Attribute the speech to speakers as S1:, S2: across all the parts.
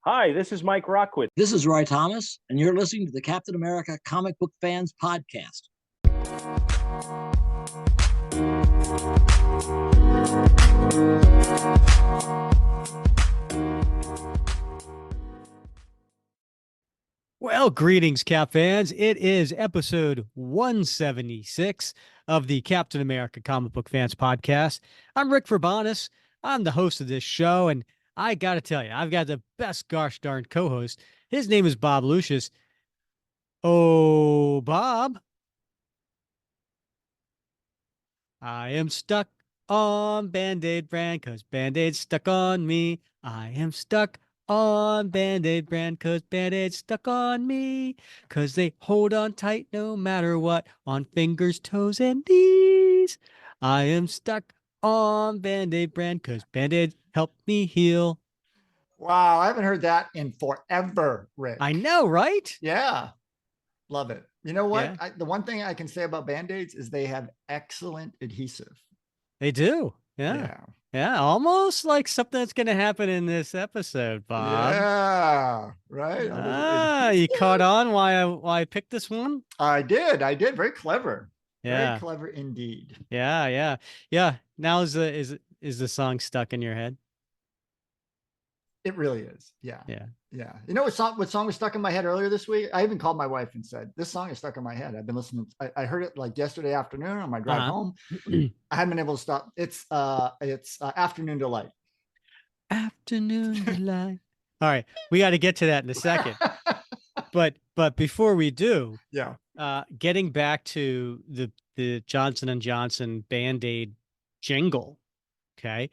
S1: Hi, this is Mike Rockwood.
S2: This is Roy Thomas, and you're listening to the Captain America Comic Book Fans Podcast.
S3: Well, greetings, Cap fans. It is episode 176 of the Captain America Comic Book Fans Podcast. I'm Rick Verbanis. I'm the host of this show, and I got to tell you, I've got the best gosh darn co-host. His name is Bob Lucius. Oh, Bob. I am stuck on Band-Aid brand because Band-Aid's stuck on me. I am stuck on Band-Aid brand because Band-Aid's stuck on me. Because they hold on tight no matter what on fingers, toes, and knees. I am stuck on Band-Aid brand because Band-Aid helped me heal.
S4: Wow, I haven't heard that in forever, Rick.
S3: I know, right?
S4: Yeah. Love it. You know what?
S3: Yeah.
S4: The one thing I can say about Band-Aids is they have excellent adhesive.
S3: They do. Yeah. Almost like something that's going to happen in this episode, Bob.
S4: Yeah, right.
S3: You caught on why I picked this one?
S4: I did. Very clever.
S3: Yeah.
S4: Very clever indeed.
S3: Yeah. Now is the song stuck in your head?
S4: It really is. Yeah. You know what song was stuck in my head earlier this week? I even called my wife and said, this song is stuck in my head. I've been listening. I heard it like yesterday afternoon on my drive home. I haven't been able to stop. It's Afternoon Delight.
S3: Afternoon Delight. All right. We got to get to that in a second. But before we do, getting back to the Johnson & Johnson Band-Aid jingle, okay,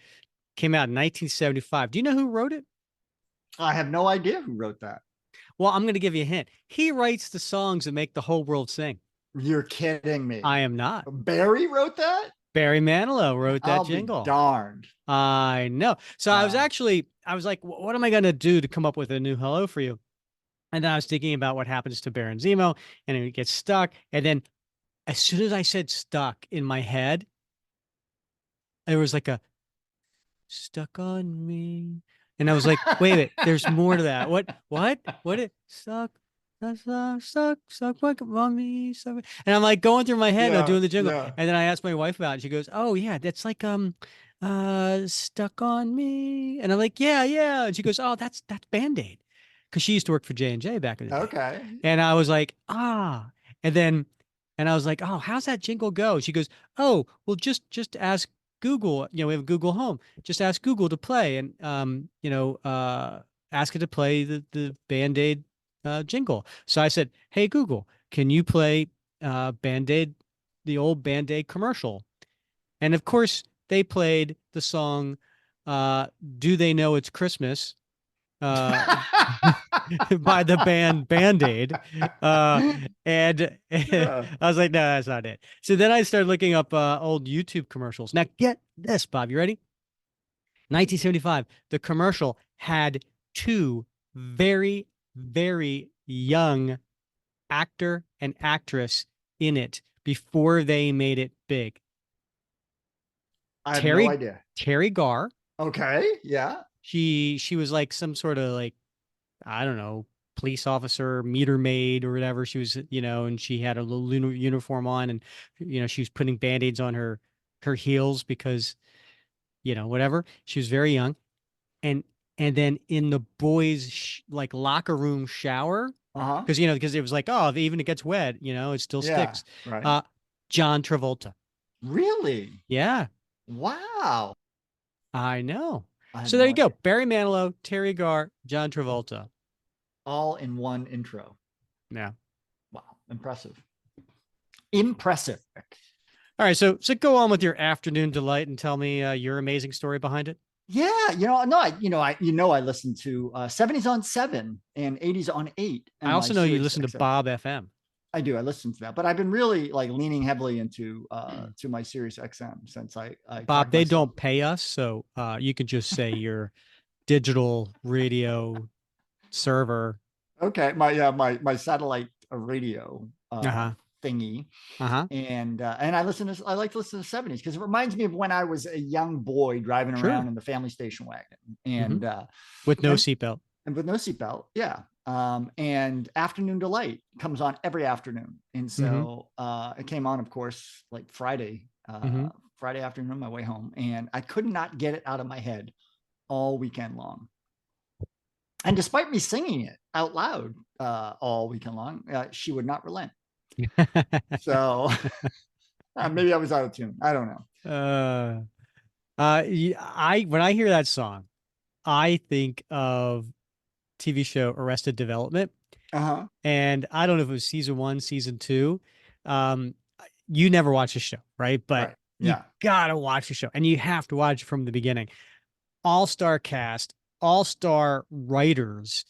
S3: came out in 1975. Do you know who wrote it?
S4: I have no idea who wrote that.
S3: Well, I'm going to give you a hint. He writes the songs that make the whole world sing.
S4: You're kidding me.
S3: I am not.
S4: Barry wrote that?
S3: Barry Manilow wrote that jingle.
S4: Be darned.
S3: I know. So I was like, what am I going to do to come up with a new hello for you? And then I was thinking about what happens to Baron Zemo, and it gets stuck. And then as soon as I said stuck in my head, there was like a stuck on me. And I was like, wait, there's more to that. What it stuck on me. Stuck. And I'm like going through my head, and I'm doing the jingle.
S4: Yeah.
S3: And then I asked my wife about it. She goes, oh yeah, that's like, stuck on me. And I'm like, yeah. And she goes, oh, that's Band-Aid. Cause she used to work for J&J back in the day.
S4: Okay.
S3: And I was like, and I was like, oh, how's that jingle go? She goes, oh, well, just ask Google, we have Google Home. Just ask Google to play and, ask it to play the Band-Aid jingle. So I said, hey, Google, can you play Band-Aid, the old Band-Aid commercial? And of course, they played the song, Do They Know It's Christmas? By the band Band-Aid. And I was like, no, that's not it. So then I started looking up old YouTube commercials. Now get this, Bob, you ready? 1975, the commercial had two very, very young actor and actress in it before they made it big.
S4: I have no idea.
S3: Terry Garr.
S4: Okay, yeah.
S3: She was like some sort of like, I don't know, police officer, meter maid or whatever. She was, and she had a little uniform on, and, she was putting Band-Aids on her heels because, whatever. She was very young. And then in the boys' like locker room shower, because it was like, oh, even it gets wet, it still sticks.
S4: Right.
S3: John Travolta.
S4: Really?
S3: Yeah.
S4: Wow.
S3: I know. So there you go. Barry Manilow, Terry Garr, John Travolta.
S4: All in one intro.
S3: Yeah.
S4: Wow. Impressive.
S3: All right. So go on with your Afternoon Delight and tell me your amazing story behind it.
S4: Yeah. I listen to 70s on 7 and 80s on 8.
S3: I also know you listen to Bob FM.
S4: I do. I listen to that, but I've been really like leaning heavily into to my Sirius XM since I
S3: Bob, they don't pay us, so you can just say your digital radio server.
S4: Okay, my satellite radio thingy. And I like to listen to 70s because it reminds me of when I was a young boy driving around in the family station wagon and
S3: with no seatbelt.
S4: And with no seatbelt, yeah. And Afternoon Delight comes on every afternoon. And so it came on, of course, like Friday afternoon on my way home. And I could not get it out of my head all weekend long. And despite me singing it out loud all weekend long, she would not relent. So maybe I was out of tune. I don't know.
S3: When I hear that song, I think of TV show Arrested Development. And I don't know if it was season 1, season 2. You never watch the show, right? But you gotta watch the show, and you have to watch it from the beginning. All-star cast, all-star writers,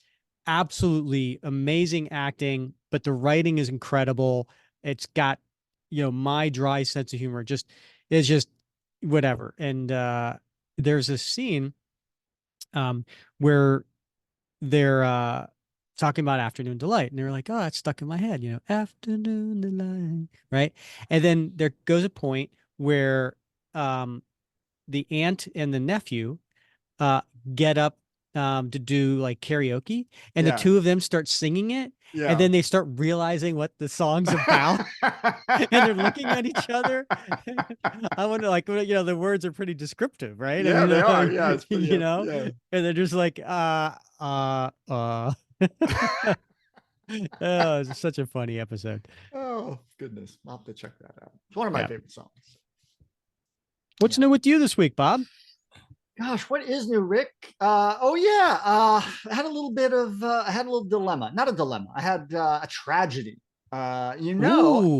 S3: absolutely amazing acting, but the writing is incredible. It's got, my dry sense of humor. It's just whatever. And there's a scene where they're talking about Afternoon Delight, and they're like, oh, it's stuck in my head, Afternoon Delight, right? And then there goes a point where the aunt and the nephew get up to do like karaoke, and the two of them start singing it, and then they start realizing what the song's about, and they're looking at each other. I wonder, like, the words are pretty descriptive, right?
S4: Yeah, they are. Yeah, it's pretty,
S3: and they're just like, Oh, it's such a funny episode.
S4: Oh goodness, I'll have to check that out. It's one of my favorite songs.
S3: What's new with you this week, Bob?
S4: Gosh, what is new, Rick? I had a little bit of I had a little dilemma. Not a dilemma. I had a tragedy.
S3: I'm so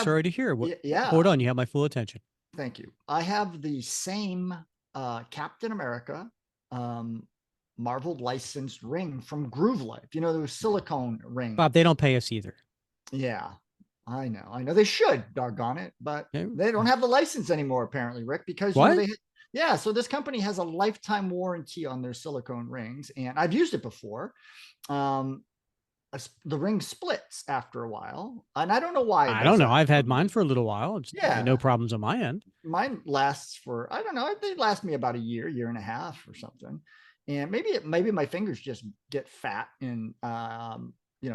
S3: sorry to hear. Hold on, you have my full attention.
S4: Thank you. I have the same Captain America Marvel licensed ring from Groove Life. Those silicone rings.
S3: Bob, they don't pay us either.
S4: Yeah, I know. They should, doggone it, but they don't have the license anymore, apparently, Rick, because so this company has a lifetime warranty on their silicone rings, and I've used it before. The ring splits after a while, and I don't know why.
S3: I don't know. I've had mine for a little while. No problems on my end.
S4: Mine lasts for, I don't know, they last me about a year and a half or something. And maybe my fingers just get fat and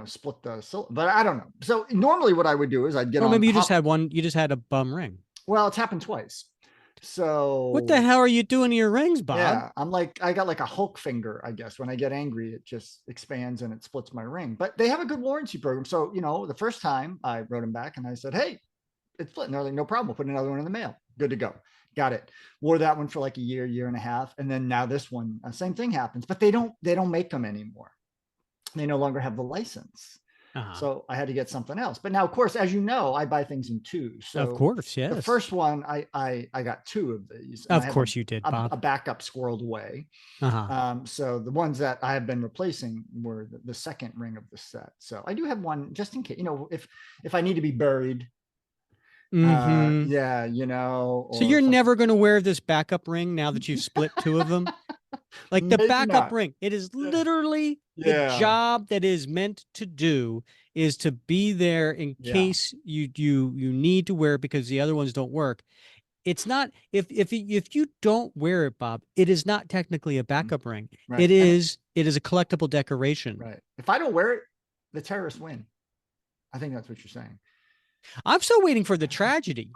S4: split the but I don't know. So normally what I would do is I'd get on.
S3: Maybe you just had a bum ring.
S4: Well, it's happened twice. So
S3: what the hell are you doing to your rings, Bob?
S4: Yeah, I got like a Hulk finger, I guess. When I get angry, it just expands and it splits my ring. But they have a good warranty program. So, the first time I wrote them back and I said, hey, it's split. And they're like, no problem. We'll put another one in the mail. Good to go. Got it. Wore that one for like a year and a half. And then now this one, same thing happens, but they don't make them anymore. They no longer have the license. So I had to get something else. But now, of course, as you know, I buy things in twos. So
S3: of course, yes.
S4: The first one, I got two of these.
S3: Of course you did, Bob.
S4: A backup squirreled away. So the ones that I have been replacing were the second ring of the set. So I do have one just in case, if I need to be buried. So
S3: you're never going to wear this backup ring now that you've split two of them? Like the backup ring, it is literally the job that is meant to do is to be there in case you need to wear it because the other ones don't work. It's not, if you don't wear it, Bob, it is not technically a backup ring. Right. It is a collectible decoration.
S4: Right. If I don't wear it, the terrorists win. I think that's what you're saying.
S3: I'm still waiting for the tragedy.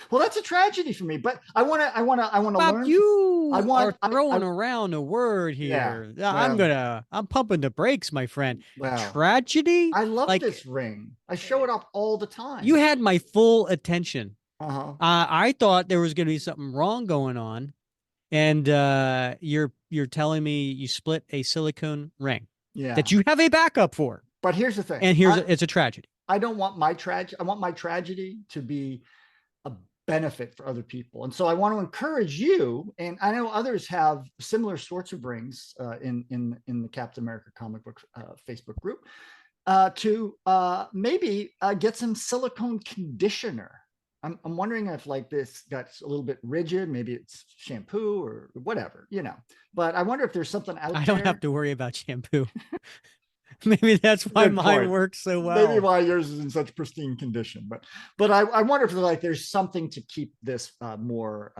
S4: Well, that's a tragedy for me, but I want to
S3: Bob,
S4: learn.
S3: You are throwing around a word here. Yeah, I'm pumping the brakes, my friend. Tragedy?
S4: I love this ring. I show it off all the time.
S3: You had my full attention. I thought there was going to be something wrong going on, and you're telling me you split a silicone ring that you have a backup for.
S4: But here's the thing.
S3: And it's a tragedy.
S4: I don't want my tragedy. I want my tragedy to be a benefit for other people. And so I want to encourage you, and I know others have similar sorts of rings in the Captain America comic book Facebook group, to maybe get some silicone conditioner. I'm wondering if like this got a little bit rigid, maybe it's shampoo or whatever, but I wonder if there's something out there.
S3: I don't have to worry about shampoo. Maybe that's why mine works so well.
S4: Maybe why yours is in such pristine condition. But I wonder if there's something to keep this more.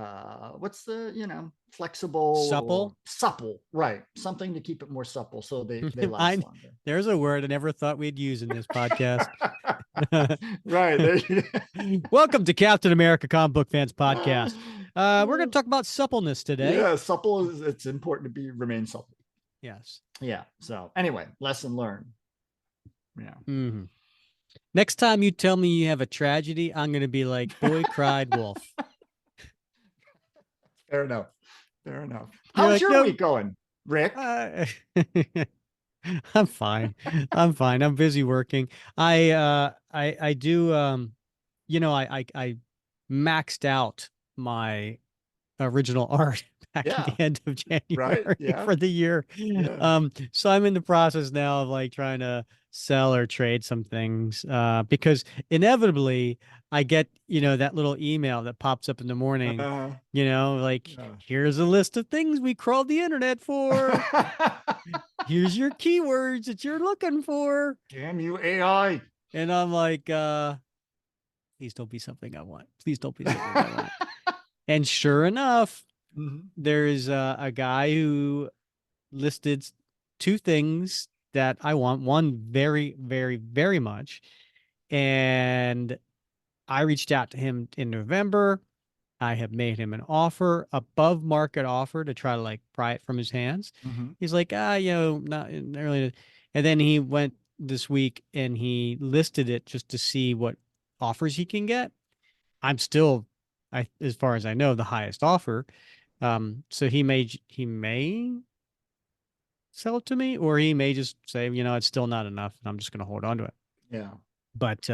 S4: What's the flexible,
S3: supple,
S4: right? Something to keep it more supple so they last longer.
S3: There's a word I never thought we'd use in this podcast.
S4: Right.
S3: Welcome to Captain America Comic Book Fans Podcast. We're going to talk about suppleness today.
S4: Yeah, supple it's important to remain supple.
S3: Yes.
S4: Yeah. So anyway, lesson learned. Yeah.
S3: Mm-hmm. Next time you tell me you have a tragedy, I'm going to be like, boy cried wolf.
S4: Fair enough. How's your week going, Rick?
S3: I'm fine. I'm busy working. I do I maxed out my original art back at the end of January for the year. So I'm in the process now of like trying to sell or trade some things because inevitably I get, that little email that pops up in the morning, here's a list of things we crawled the internet for. Here's your keywords that you're looking for.
S4: Damn you, AI.
S3: And I'm like, please don't be something I want. Please don't be something I want. And sure enough, there's a guy who listed two things that I want. One very, very, very much. And I reached out to him in November. I have made him an offer, above market offer, to try to like pry it from his hands. He's like, not really. And then he went this week and he listed it just to see what offers he can get. I'm still, as far as I know, the highest offer. So he may sell it to me, or he may just say, it's still not enough, and I'm just going to hold on to it.
S4: Yeah.
S3: But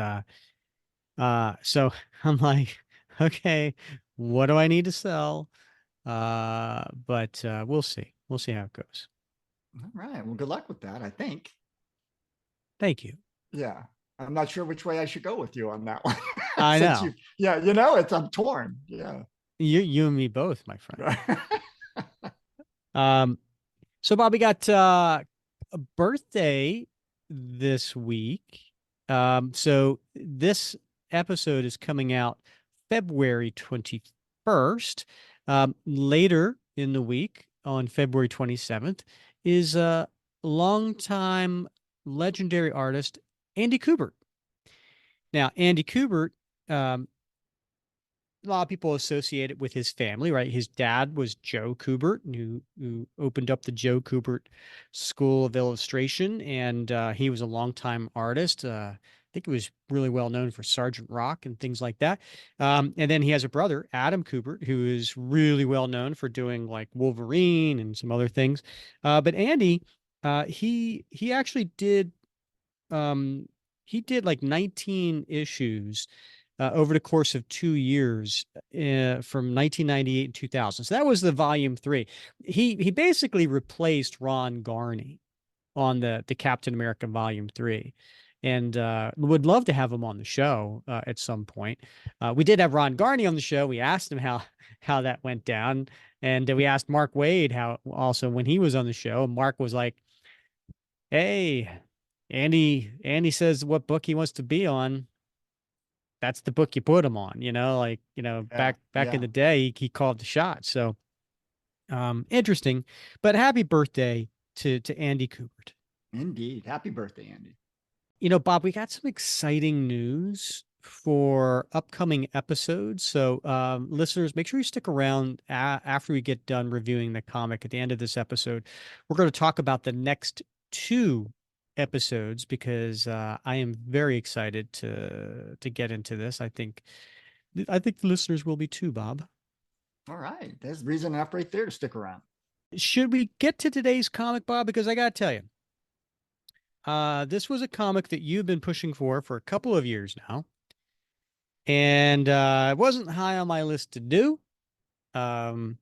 S3: so I'm like, okay, what do I need to sell? But we'll see. We'll see how it goes.
S4: All right. Well, good luck with that, I think.
S3: Thank you.
S4: Yeah. I'm not sure which way I should go with you on that one.
S3: I know.
S4: I'm torn. Yeah.
S3: You and me both, my friend. So Bobby got a birthday this week. So this episode is coming out February 21st. Later in the week, on February 27th, is a longtime legendary artist, Andy Kubert. Now, Andy Kubert, a lot of people associate it with his family, right? His dad was Joe Kubert, who opened up the Joe Kubert School of Illustration, and he was a longtime artist. I think he was really well known for Sergeant Rock and things like that. And then he has a brother, Adam Kubert, who is really well known for doing like Wolverine and some other things. But Andy, he actually did like 19 issues over the course of 2 years from 1998 and 2000. So that was the volume 3. He basically replaced Ron Garney on the Captain America volume 3. And would love to have him on the show at some point. We did have Ron Garney on the show. We asked him how that went down. And we asked Mark Waid how also when he was on the show. And Mark was like, hey, Andy says what book he wants to be on. That's the book you put him on, back in the day, he called the shot. So interesting, but happy birthday to Andy Kubert.
S4: Indeed. Happy birthday, Andy.
S3: Bob, we got some exciting news for upcoming episodes. So listeners, make sure you stick around after we get done reviewing the comic at the end of this episode. We're going to talk about the next 2 episodes because I am very excited to get into this. I think the listeners will be too, Bob.
S4: All right. There's reason enough right there to stick around.
S3: Should we get to today's comic, Bob? Because I got to tell you, this was a comic that you've been pushing for a couple of years now. And it wasn't high on my list to do. And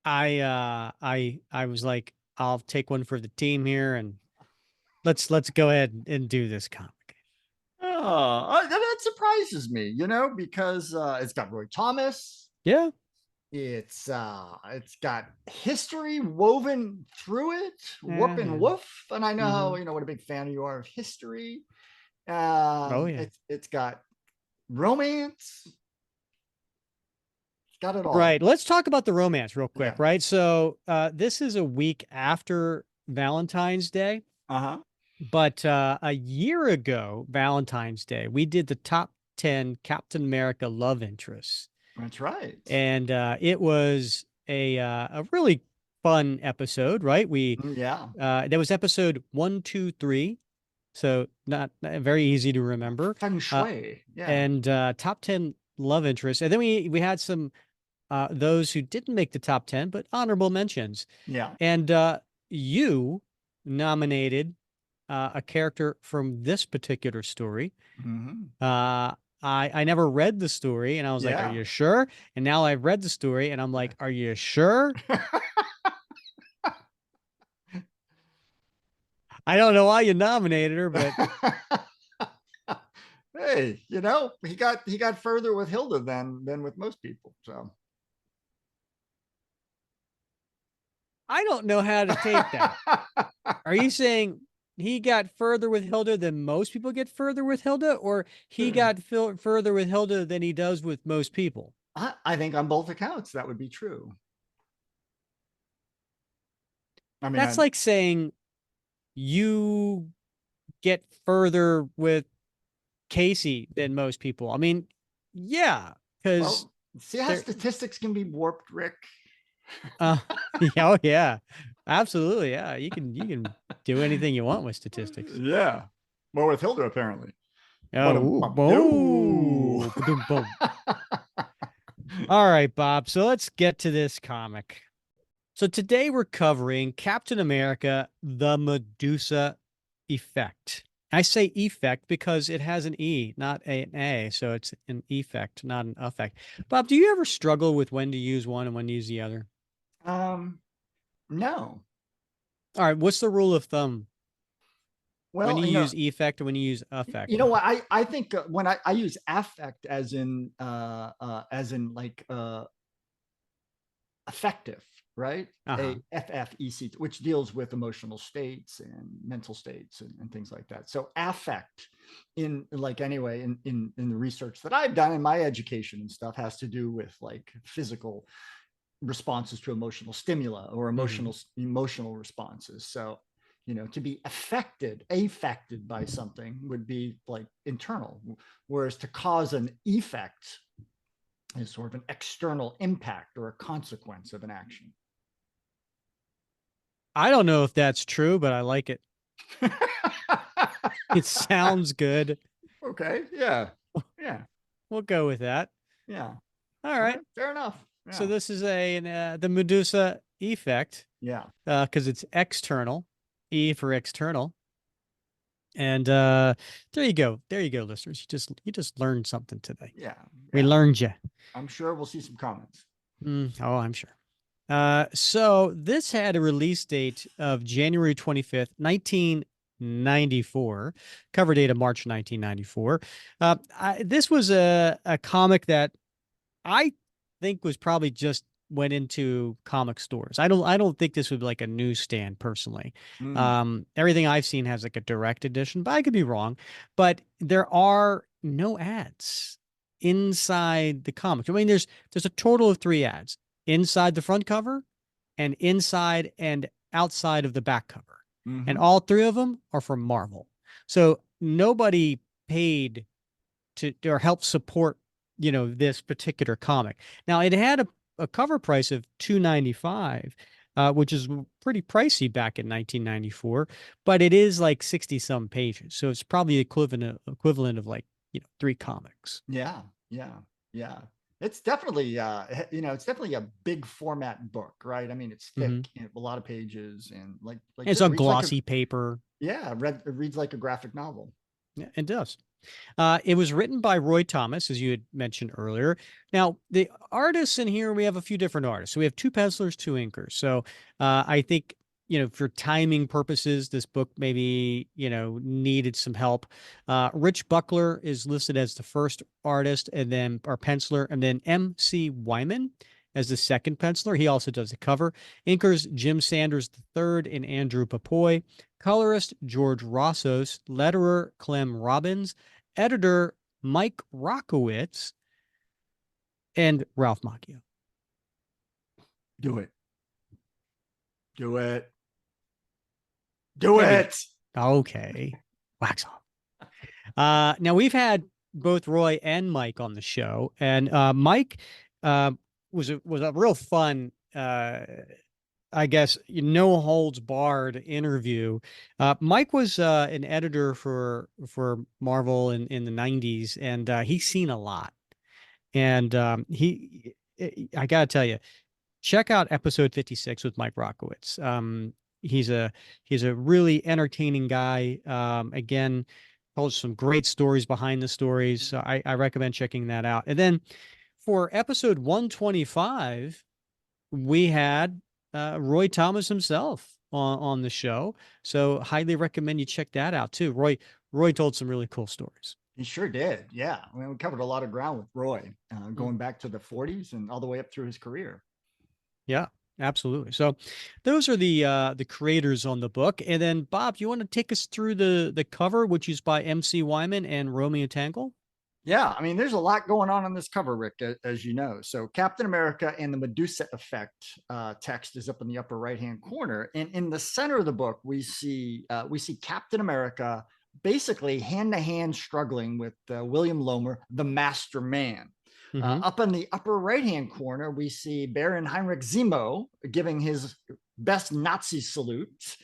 S3: I was like, I'll take one for the team here, and let's go ahead and do this comic.
S4: Oh, that surprises me, because it's got Roy Thomas.
S3: Yeah.
S4: It's got history woven through it, Whoop and Woof. And I know how, what a big fan you are of history.
S3: Oh yeah.
S4: It's got romance. got it all.
S3: Right. Let's talk about the romance real quick,
S4: Yeah.
S3: right? So this is a week after Valentine's Day.
S4: Uh-huh.
S3: But a year ago, Valentine's Day, we did the top 10 Captain America love interests.
S4: That's right.
S3: And it was a really fun episode, right? That was episode 1, 2, 3. So not very easy to remember.
S4: Feng Shui. Yeah.
S3: And top 10 love interests. And then we had some those who didn't make the top 10, but honorable mentions.
S4: Yeah.
S3: And you nominated a character from this particular story. I never read the story, and I was like, "Are you sure?" And now I've read the story, and I'm like, "Are you sure?" I don't know why you nominated her, but
S4: hey, he got further with Hilda than with most people. So
S3: I don't know how to take that. Are you saying he got further with Hilda than most people get further with Hilda, or he got further with Hilda than he does with most people?
S4: I think on both accounts that would be true. I mean,
S3: that's like saying you get further with Casey than most people. I mean, yeah, because
S4: see how statistics can be warped, Rick.
S3: Oh yeah, absolutely. Yeah, you can do anything you want with statistics.
S4: Yeah, well, with Hilda apparently.
S3: Oh, all right, Bob. So let's get to this comic. So today we're covering Captain America: The Medusa Effect. I say effect because it has an E, not an A. So it's an effect, not an effect. Bob, do you ever struggle with when to use one and when to use the other?
S4: No.
S3: All right. What's the rule of thumb?
S4: Well,
S3: when you use effect or when you use affect?
S4: You know what? I think when I use affect as in like effective, right? AFFEC, which deals with emotional states and mental states and things like that. So affect in the research that I've done in my education and stuff has to do with like physical responses to emotional stimuli or emotional responses. So, to be affected by something would be like internal, whereas to cause an effect is sort of an external impact or a consequence of an action.
S3: I don't know if that's true, but I like it. It sounds good.
S4: Okay. Yeah. Yeah.
S3: We'll go with that.
S4: Yeah.
S3: All right.
S4: Fair enough. Yeah.
S3: So this is the Medusa Effect.
S4: Yeah.
S3: Because it's external. E for external. And there you go. There you go, listeners. You just learned something today.
S4: Yeah.
S3: We learned you.
S4: I'm sure we'll see some comments.
S3: Oh, I'm sure. So this had a release date of January 25th, 1994. Cover date of March 1994. This was a comic that I think was probably just went into comic stores. I don't think this would be like a newsstand personally. Everything I've seen has like a direct edition, but I could be wrong. But there are no ads inside the comic. I mean, there's a total of 3 ads inside the front cover and inside and outside of the back cover. And all 3 of them are from Marvel. So nobody paid to or help support, this particular comic. Now it had a cover price of $2.95, which is pretty pricey back in 1994, but it is like 60 some pages. So it's probably equivalent of like, 3 comics.
S4: Yeah. It's definitely, it's definitely a big format book, right? I mean, it's thick, a lot of pages and like
S3: it's on glossy paper.
S4: Yeah. It reads like a graphic novel.
S3: Yeah, it does. It was written by Roy Thomas, as you had mentioned earlier. Now, the artists in here, we have a few different artists. So we have 2 pencilers, 2 inkers. So I think, for timing purposes, this book maybe, needed some help. Rich Buckler is listed as the first artist and then our penciler, and then M.C. Wyman as the second penciler. He also does the cover. Inkers Jim Sanders III and Andrew Papoy. Colorist George Rossos. Letterer Clem Robbins. Editor Mike Rockowitz. And Ralph Macchio.
S4: Do it. Do it. Do
S3: Maybe.
S4: it.
S3: Okay. Wax off. Now we've had both Roy and Mike on the show, and Mike was a real fun I guess no holds barred interview. Mike was an editor for Marvel in the 90s, and he's seen a lot. And I gotta tell you, check out episode 56 with Mike Rockowitz. He's a really entertaining guy. Again, tells some great stories behind the stories. So I recommend checking that out. And then for episode 125, we had Roy Thomas himself on the show. So highly recommend you check that out too. Roy told some really cool stories.
S4: He sure did. Yeah. I mean, we covered a lot of ground with Roy, going back to the 40s and all the way up through his career.
S3: Yeah, absolutely. So those are the creators on the book. And then Bob, you want to take us through the cover, which is by MC Wyman and Romeo Tangle?
S4: Yeah, I mean, there's a lot going on this cover, Rick, as you know. So Captain America and the Medusa Effect text is up in the upper right-hand corner. And in the center of the book, we see Captain America basically hand-to-hand struggling with William Lomer, the Master Man. Up in the upper right-hand corner, we see Baron Heinrich Zemo giving his best Nazi salute.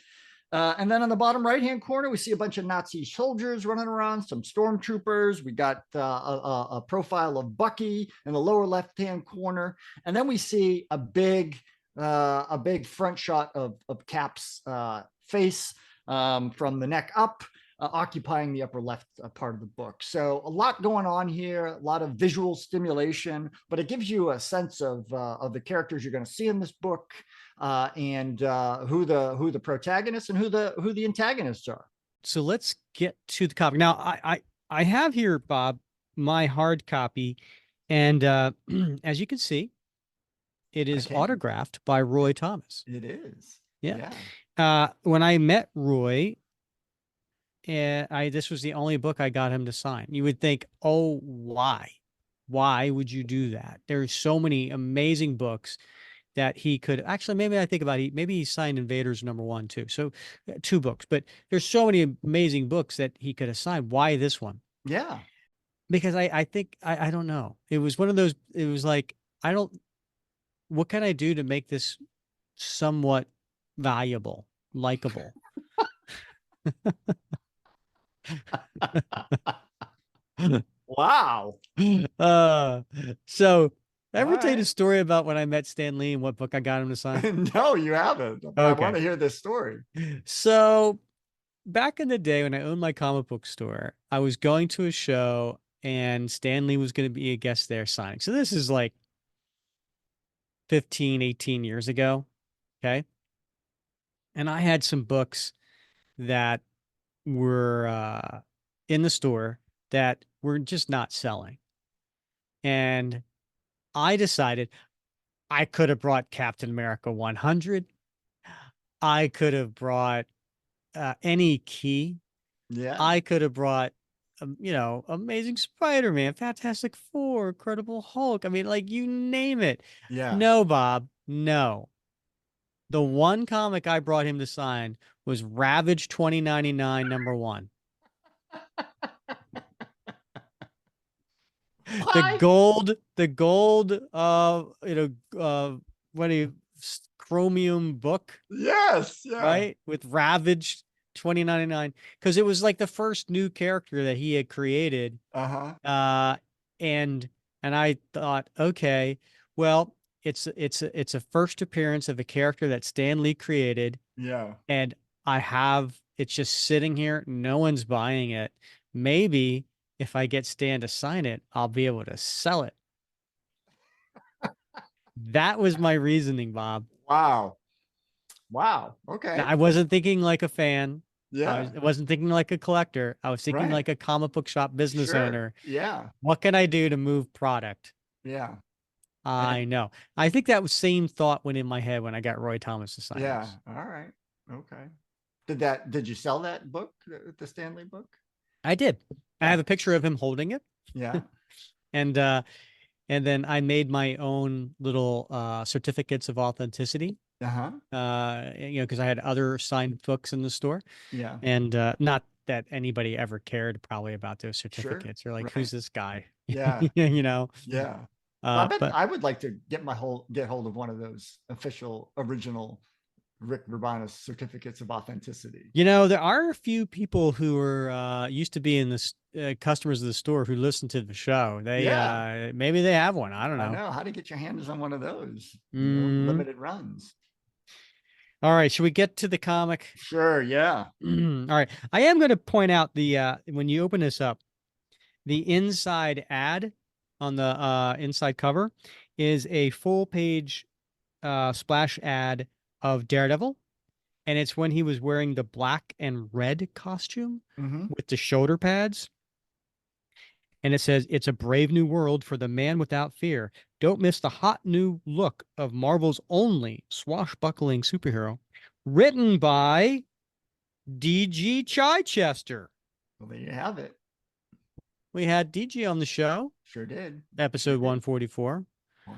S4: And then on the bottom right-hand corner, we see a bunch of Nazi soldiers running around, some stormtroopers. We got a profile of Bucky in the lower left-hand corner. And then we see a big front shot of Cap's face from the neck up, occupying the upper left part of the book. So a lot going on here, a lot of visual stimulation, but it gives you a sense of the characters you're going to see in this book, and who the protagonists and who the antagonists are.
S3: So let's get to the copy. Now, I have here, Bob, my hard copy, and as you can see, it is autographed by Roy Thomas.
S4: It is.
S3: Yeah. When I met Roy, this was the only book I got him to sign. You would think, oh, why? Why would you do that? There's so many amazing books that he could actually, maybe I think about it, maybe he signed Invaders #1 too. So 2 books, but there's so many amazing books that he could have signed. Why this one?
S4: Yeah.
S3: Because I think, I don't know. It was one of those, it was like, what can I do to make this somewhat valuable, likable?
S4: Wow.
S3: So ever tell you the story about when I met Stan Lee and what book I got him to sign?
S4: No, you haven't. Okay. I want to hear this story.
S3: So back in the day when I owned my comic book store, I was going to a show and Stan Lee was going to be a guest there signing. So this is like 15, 18 years ago. Okay. And I had some books that were in the store that were just not selling. And I decided I could have brought Captain America 100. I could have brought any key.
S4: Yeah.
S3: I could have brought, Amazing Spider-Man, Fantastic Four, Incredible Hulk. I mean, like, you name it.
S4: Yeah.
S3: No, Bob, no. The one comic I brought him to sign was Ravage 2099 #1. The gold, chromium book.
S4: Yes. Yeah.
S3: Right. With Ravage 2099. Cause it was like the first new character that he had created. And I thought, okay, well, it's a first appearance of a character that Stan Lee created.
S4: Yeah.
S3: And it's just sitting here. No one's buying it. Maybe if I get Stan to sign it, I'll be able to sell it. That was my reasoning, Bob.
S4: Wow. Okay.
S3: Now, I wasn't thinking like a fan.
S4: Yeah.
S3: I wasn't thinking like a collector. I was thinking like a comic book shop business owner.
S4: Yeah.
S3: What can I do to move product?
S4: Yeah.
S3: I know. I think that same thought went in my head when I got Roy Thomas to sign.
S4: Yeah. All right. Okay. Did you sell that book, the Stan Lee book?
S3: I did. I have a picture of him holding it.
S4: Yeah.
S3: And And then I made my own little certificates of authenticity. Because I had other signed books in the store.
S4: Yeah.
S3: And not that anybody ever cared probably about those certificates. They're like,
S4: right.
S3: who's this guy?
S4: Yeah.
S3: Yeah.
S4: I bet I would like to get hold of one of those official original Rick Urbanus certificates of authenticity.
S3: There are a few people who are used to be in the customers of the store who listen to the show. They maybe they have one. I don't know.
S4: I know how to get your hands on one of those. Limited runs.
S3: All right, should we get to the comic?
S4: Sure, yeah.
S3: All right. I am going to point out the when you open this up, the inside ad on the inside cover is a full page splash ad of Daredevil. And it's when he was wearing the black and red costume with the shoulder pads. And it says, "It's a brave new world for the man without fear. Don't miss the hot new look of Marvel's only swashbuckling superhero." Written by D.G. Chichester.
S4: Well, there you have it.
S3: We had DG on the show.
S4: Sure did.
S3: Episode 144.
S4: Wow.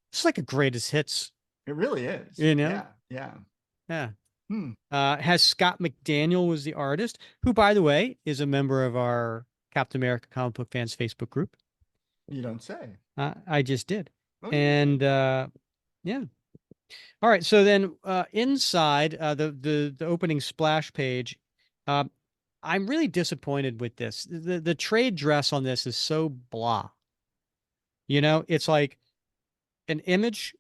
S3: It's like a greatest hits.
S4: It really is.
S3: Yeah. Has Scott McDaniel was the artist, who, by the way, is a member of our Captain America Comic Book Fans Facebook group.
S4: You don't say.
S3: I just did. And yeah. All right. So then inside the opening splash page, I'm really disappointed with this. The trade dress on this is so blah. It's like an image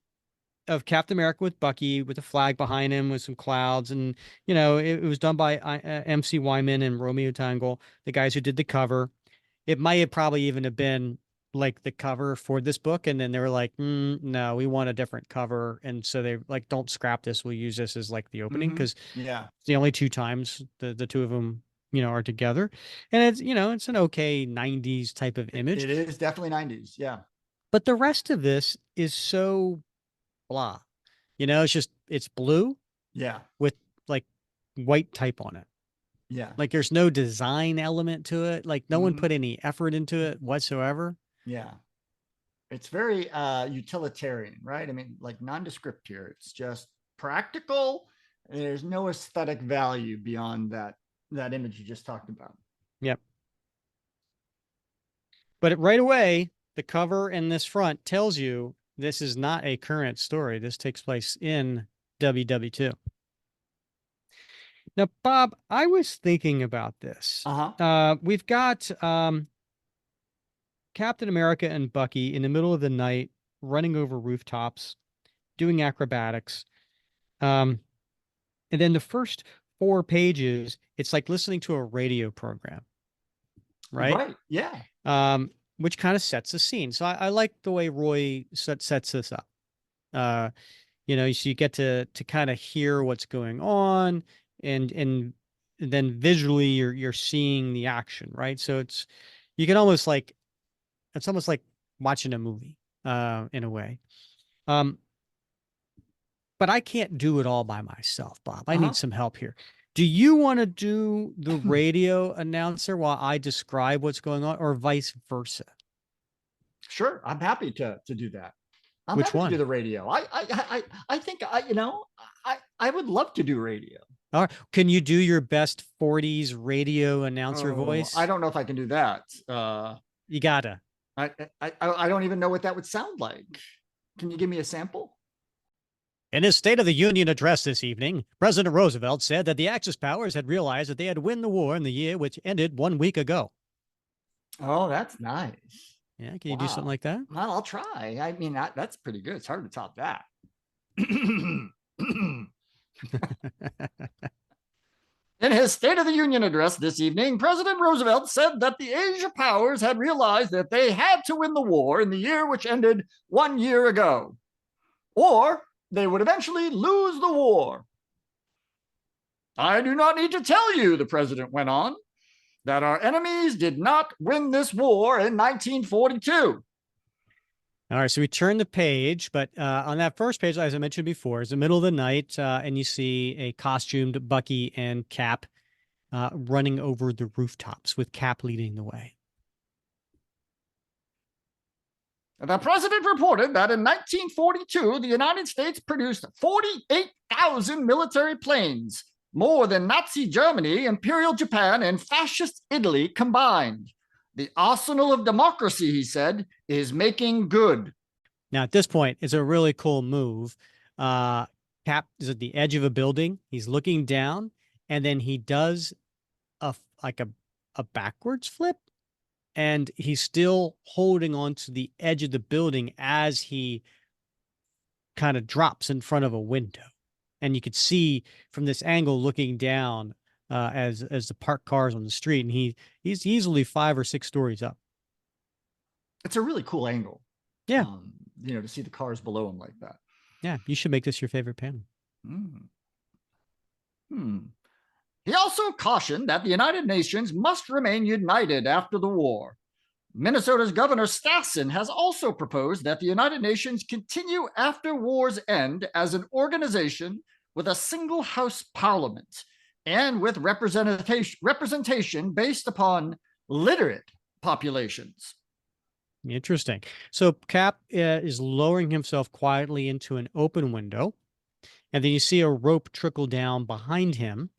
S3: of Captain America with Bucky with a flag behind him with some clouds. And, it was done by MC Wyman and Romeo Tangle, the guys who did the cover. It might have probably even have been like the cover for this book. And then they were like, no, we want a different cover. And so they like, don't scrap this. We'll use this as like the opening. Because it's the only two times the two of them, are together. And it's, it's an okay 90s type of image.
S4: It is definitely 90s. Yeah.
S3: But the rest of this is so blah. It's blue.
S4: Yeah.
S3: With like white type on it.
S4: Yeah.
S3: Like there's no design element to it. Like no one put any effort into it whatsoever.
S4: Yeah. It's very utilitarian, right? I mean, like nondescript here. It's just practical. There's no aesthetic value beyond that image you just talked about.
S3: Yep. But right away, the cover and this front tells you this is not a current story. This takes place in WW2. Now, Bob, I was thinking about this. We've got Captain America and Bucky in the middle of the night running over rooftops, doing acrobatics. And then the first 4 pages, it's like listening to a radio program. Right?
S4: Yeah.
S3: Which kind of sets the scene. So I like the way Roy sets this up. So you get to kind of hear what's going on, and then visually you're seeing the action, right? So it's almost like watching a movie in a way. But I can't do it all by myself, Bob. I need some help here. Do you want to do the radio announcer while I describe what's going on, or vice versa?
S4: Sure, I'm happy to do that.
S3: Which one?
S4: To do the radio. I think I would love to do radio.
S3: All right. Can you do your best 40s radio announcer voice?
S4: I don't know if I can do that.
S3: You gotta.
S4: I don't even know what that would sound like. Can you give me a sample?
S3: In his State of the Union address this evening, President Roosevelt said that the Axis powers had realized that they had won the war in the year which ended 1 week ago.
S4: Oh, that's nice.
S3: Yeah, can you do something like that?
S4: Well, I'll try. I mean, that's pretty good. It's hard to top that. In his State of the Union address this evening, President Roosevelt said that the Asia powers had realized that they had to win the war in the year which ended 1 year ago, or they would eventually lose the war. I do not need to tell you, the president went on, that our enemies did not win this war in 1942.
S3: All right, so we turn the page, but on that first page, as I mentioned before, is the middle of the night, and you see a costumed Bucky and Cap running over the rooftops with Cap leading the way.
S4: The president reported that in 1942, the United States produced 48,000 military planes, more than Nazi Germany, Imperial Japan, and Fascist Italy combined. The arsenal of democracy, he said, is making good.
S3: Now, at this point, it's a really cool move. Cap is at the edge of a building. He's looking down, and then he does a backwards flip, and he's still holding on to the edge of the building as he kind of drops in front of a window. And you could see from this angle looking down as the parked cars on the street, and he's easily 5 or 6 stories up.
S4: It's a really cool angle.
S3: Yeah.
S4: To see the cars below him like that.
S3: Yeah, you should make this your favorite panel.
S4: He also cautioned that the United Nations must remain united after the war. Minnesota's Governor Stassen has also proposed that the United Nations continue after war's end as an organization with a single house parliament and with representation based upon literate populations.
S3: Interesting. So Cap is lowering himself quietly into an open window, and then you see a rope trickle down behind him.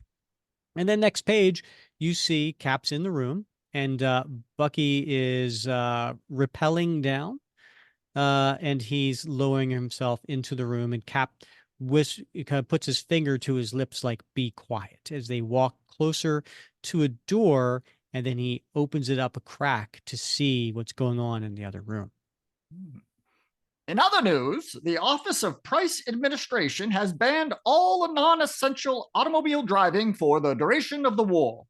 S3: And then next page, you see Cap's in the room, and Bucky is rappelling down, and he's lowering himself into the room, and Cap kind of puts his finger to his lips like, be quiet, as they walk closer to a door, and then he opens it up a crack to see what's going on in the other room.
S4: In other news, the Office of Price Administration has banned all non-essential automobile driving for the duration of the war.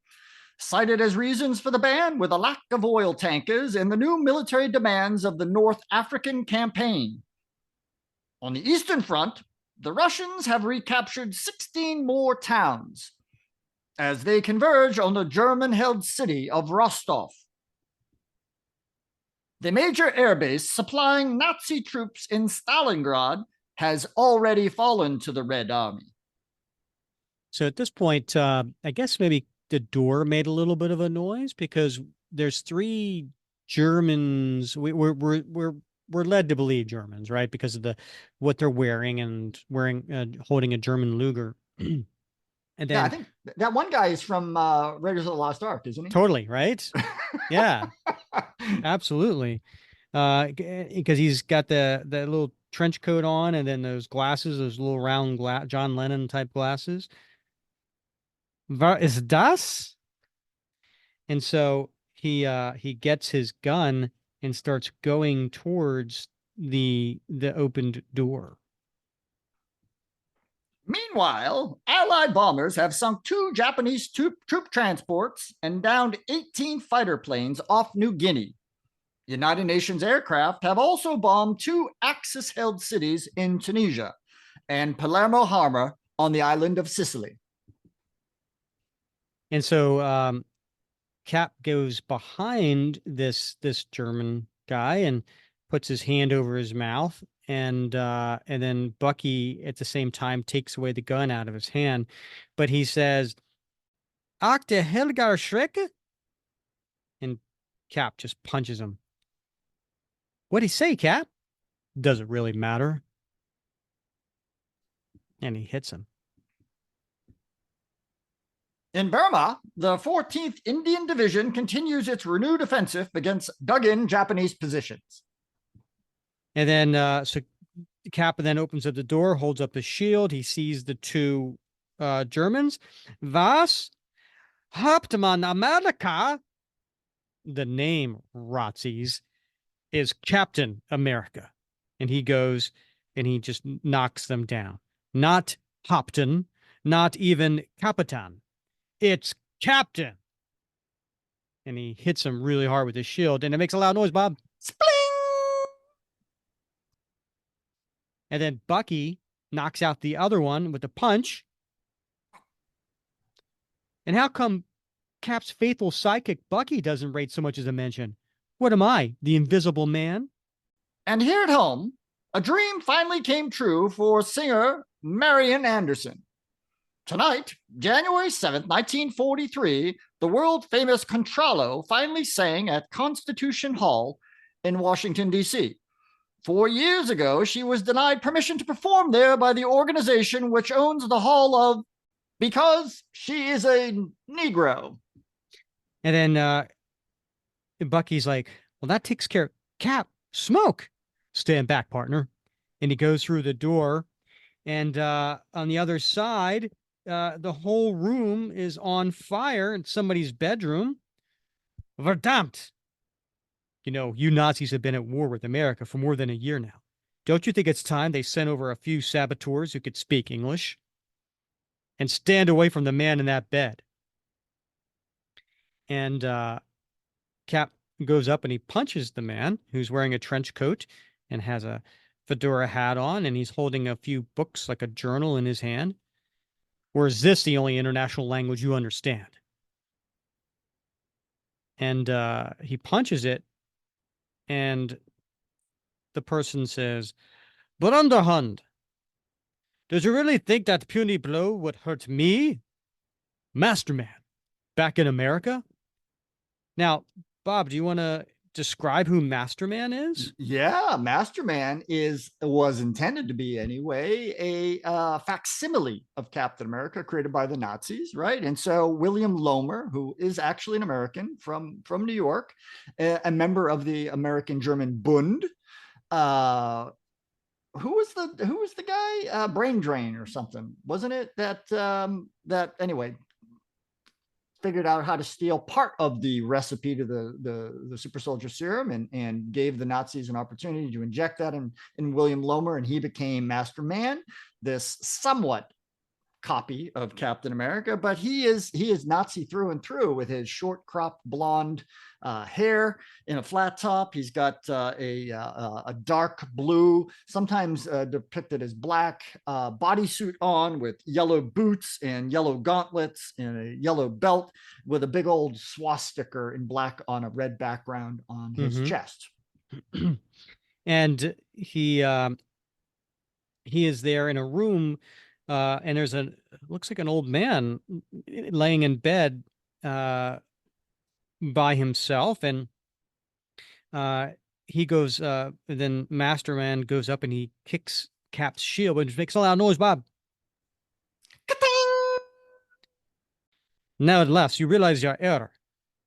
S4: Cited as reasons for the ban were the lack of oil tankers and the new military demands of the North African campaign. On the Eastern Front, the Russians have recaptured 16 more towns as they converge on the German-held city of Rostov. The major airbase supplying Nazi troops in Stalingrad has already fallen to the Red Army.
S3: So at this point, I guess maybe the door made a little bit of a noise because there's 3 Germans. We're led to believe Germans, right? Because of what they're wearing and holding a German Luger. And then,
S4: I think that one guy is from Raiders of the Lost Ark, isn't he?
S3: Totally, right? Yeah, absolutely. Because he's got the little trench coat on, and then those glasses, those little round John Lennon type glasses. Was ist das? And so he gets his gun and starts going towards the opened door.
S4: Meanwhile, Allied bombers have sunk 2 Japanese troop transports and downed 18 fighter planes off New Guinea. United Nations aircraft have also bombed 2 Axis-held cities in Tunisia and Palermo Harbor on the island of Sicily.
S3: And so Cap goes behind this German guy and puts his hand over his mouth. And then Bucky at the same time takes away the gun out of his hand, but he says, "Ach, der Helgar Schrecke," and Cap just punches him. What'd he say, Cap? Does it really matter? And he hits him.
S4: In Burma, the 14th Indian Division continues its renewed offensive against dug-in Japanese positions. And
S3: then, so Cap then opens up the door, holds up his shield. He sees the 2 Germans. Was habt man Amerika? The name Razzies is Captain America. And he goes and he just knocks them down. Not Hopton, not even Capitan. It's Captain. And he hits him really hard with his shield, and it makes a loud noise, Bob. Spling! And then Bucky knocks out the other one with a punch. And how come Cap's faithful sidekick Bucky doesn't rate so much as a mention? What am I, the Invisible Man?
S4: And here at home, a dream finally came true for singer Marian Anderson. Tonight, January 7th, 1943, the world-famous Contralto finally sang at Constitution Hall in Washington, D.C. 4 years ago, she was denied permission to perform there by the organization which owns the Hall of because she is a Negro.
S3: And then Bucky's like, well, that takes care of Cap. Smoke. Stand back, partner. And he goes through the door. And on the other side, the whole room is on fire in somebody's bedroom. Verdammt. You know, you Nazis have been at war with America for more than a year now. Don't you think it's time they sent over a few saboteurs who could speak English? And stand away from the man in that bed. And Cap goes up and he punches the man who's wearing a trench coat and has a fedora hat on, and he's holding a few books like a journal in his hand. Or is this the only international language you understand? And he punches it, and the person says, but underhand, does you really think that puny blow would hurt me? Masterman, back in America? Now, Bob, do you want to describe who Masterman is?
S4: Yeah, Masterman was intended to be anyway a facsimile of Captain America created by the Nazis, right? And so William Lomer, who is actually an American from New York, a member of the American German Bund, who was the guy? Brain Drain or something, wasn't it? That anyway figured out how to steal part of the recipe to the super soldier serum and gave the Nazis an opportunity to inject that in William Lomer, and he became Master Man, this somewhat copy of Captain America, but he is Nazi through and through with his short cropped blonde hair in a flat top. He's got a dark blue, sometimes depicted as black bodysuit on with yellow boots and yellow gauntlets and a yellow belt with a big old swastika in black on a red background on his chest.
S3: And he is there in a room, and there's looks like an old man laying in bed by himself, and he goes, then Masterman goes up and he kicks Cap's shield, which makes a loud noise, Bob.
S4: Ka-ting!
S3: Now at last you realize your error.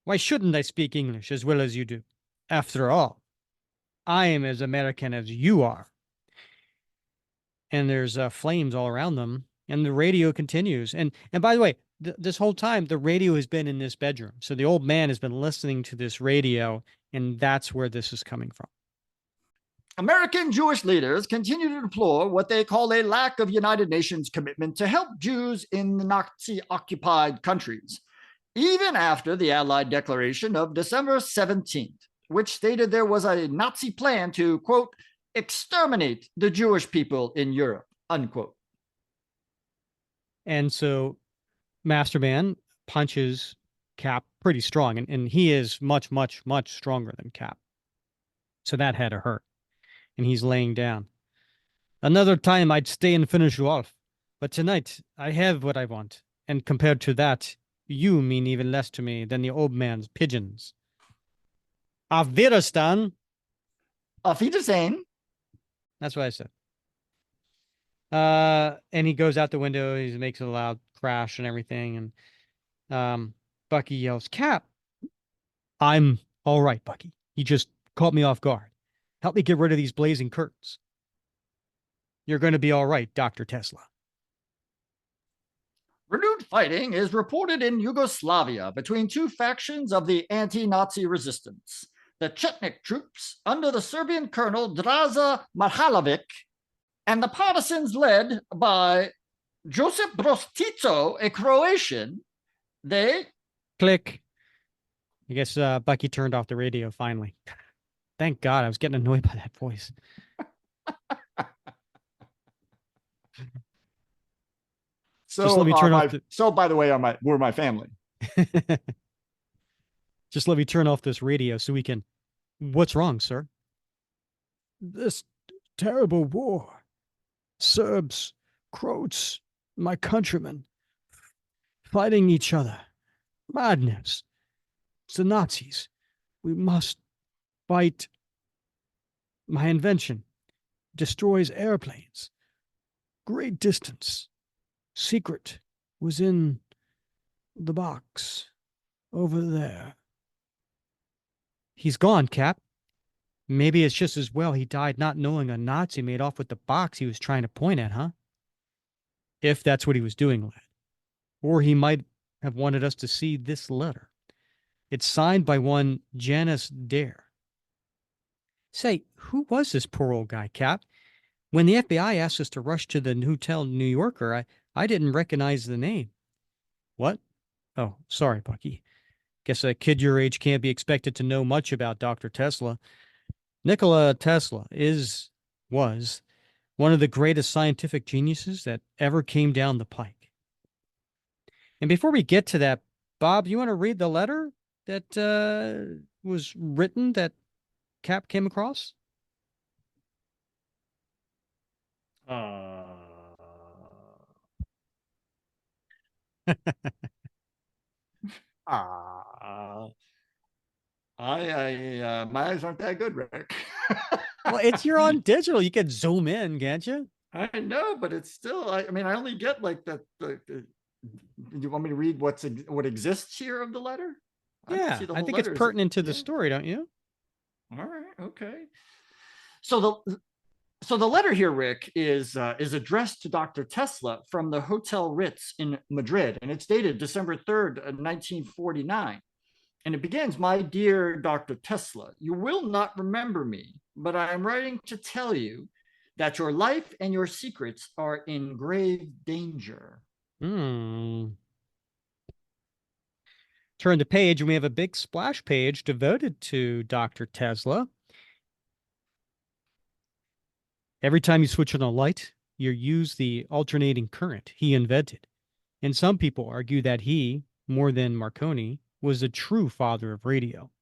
S3: Why shouldn't I speak English as well as you do? After all, I am as American as you are. And there's flames all around them, and the radio continues. And by the way, this whole time the radio has been in this bedroom, so the old man has been listening to this radio, and that's where this is coming from.
S4: American Jewish leaders continue to deplore what they call a lack of United Nations commitment to help Jews in the Nazi-occupied countries, even after the Allied declaration of December 17th, which stated there was a Nazi plan to, quote, exterminate the Jewish people in Europe, unquote.
S3: And so Masterman punches Cap pretty strong, and he is much, much, much stronger than Cap. So that had to hurt. And he's laying down. Another time I'd stay and finish you off, but tonight I have what I want. And compared to that, you mean even less to me than the old man's pigeons. Auf Wiedersehen.
S4: Auf Wiedersehen.
S3: That's what I said. And he goes out the window. He makes a loud crash and everything. And Bucky yells, Cap. I'm all right, Bucky. You just caught me off guard. Help me get rid of these blazing curtains. You're going to be all right, Dr. Tesla.
S4: Renewed fighting is reported in Yugoslavia between two factions of the anti-Nazi resistance. The Chetnik troops under the Serbian colonel Draza Mihailovic and the partisans led by Josip Broz Tito, a Croatian. They...
S3: Click. I guess Bucky turned off the radio finally. Thank God, I was getting annoyed by that voice.
S4: So,
S3: just let me turn off
S4: so by the way, we're my family.
S3: Just let me turn off this radio so we can... What's wrong, sir? This terrible war. Serbs, Croats, my countrymen, fighting each other. Madness. It's the Nazis. We must fight. My invention. destroys airplanes. Great distance. Secret was in the box over there. He's gone, Cap. Maybe it's just as well he died not knowing a Nazi made off with the box he was trying to point at, huh? If that's what he was doing, lad. Or he might have wanted us to see this letter. It's signed by one Janice Dare. Say, who was this poor old guy, Cap? When the FBI asked us to rush to the Hotel New Yorker, I didn't recognize the name. What? Oh, sorry, Bucky. Guess a kid your age can't be expected to know much about Dr. Tesla. Nikola Tesla was one of the greatest scientific geniuses that ever came down the pike. And before we get to that, Bob, you want to read the letter that was written that Cap came across?
S4: My eyes aren't that good, Rick.
S3: Well, you're on digital. You can zoom in, can't you?
S4: I know, but it's still. I mean, I only get like the you want me to read what exists here of the letter?
S3: Yeah, I think it's pertinent to the story, don't you?
S4: All right, okay. So the letter here, Rick, is addressed to Dr. Tesla from the Hotel Ritz in Madrid, and it's dated December 3rd, 1949. And it begins, "My dear Dr. Tesla, you will not remember me, but I am writing to tell you that your life and your secrets are in grave danger."
S3: Turn the page, and we have a big splash page devoted to Dr. Tesla. Every time you switch on a light, you use the alternating current he invented. And some people argue that he, more than Marconi, was the true father of radio.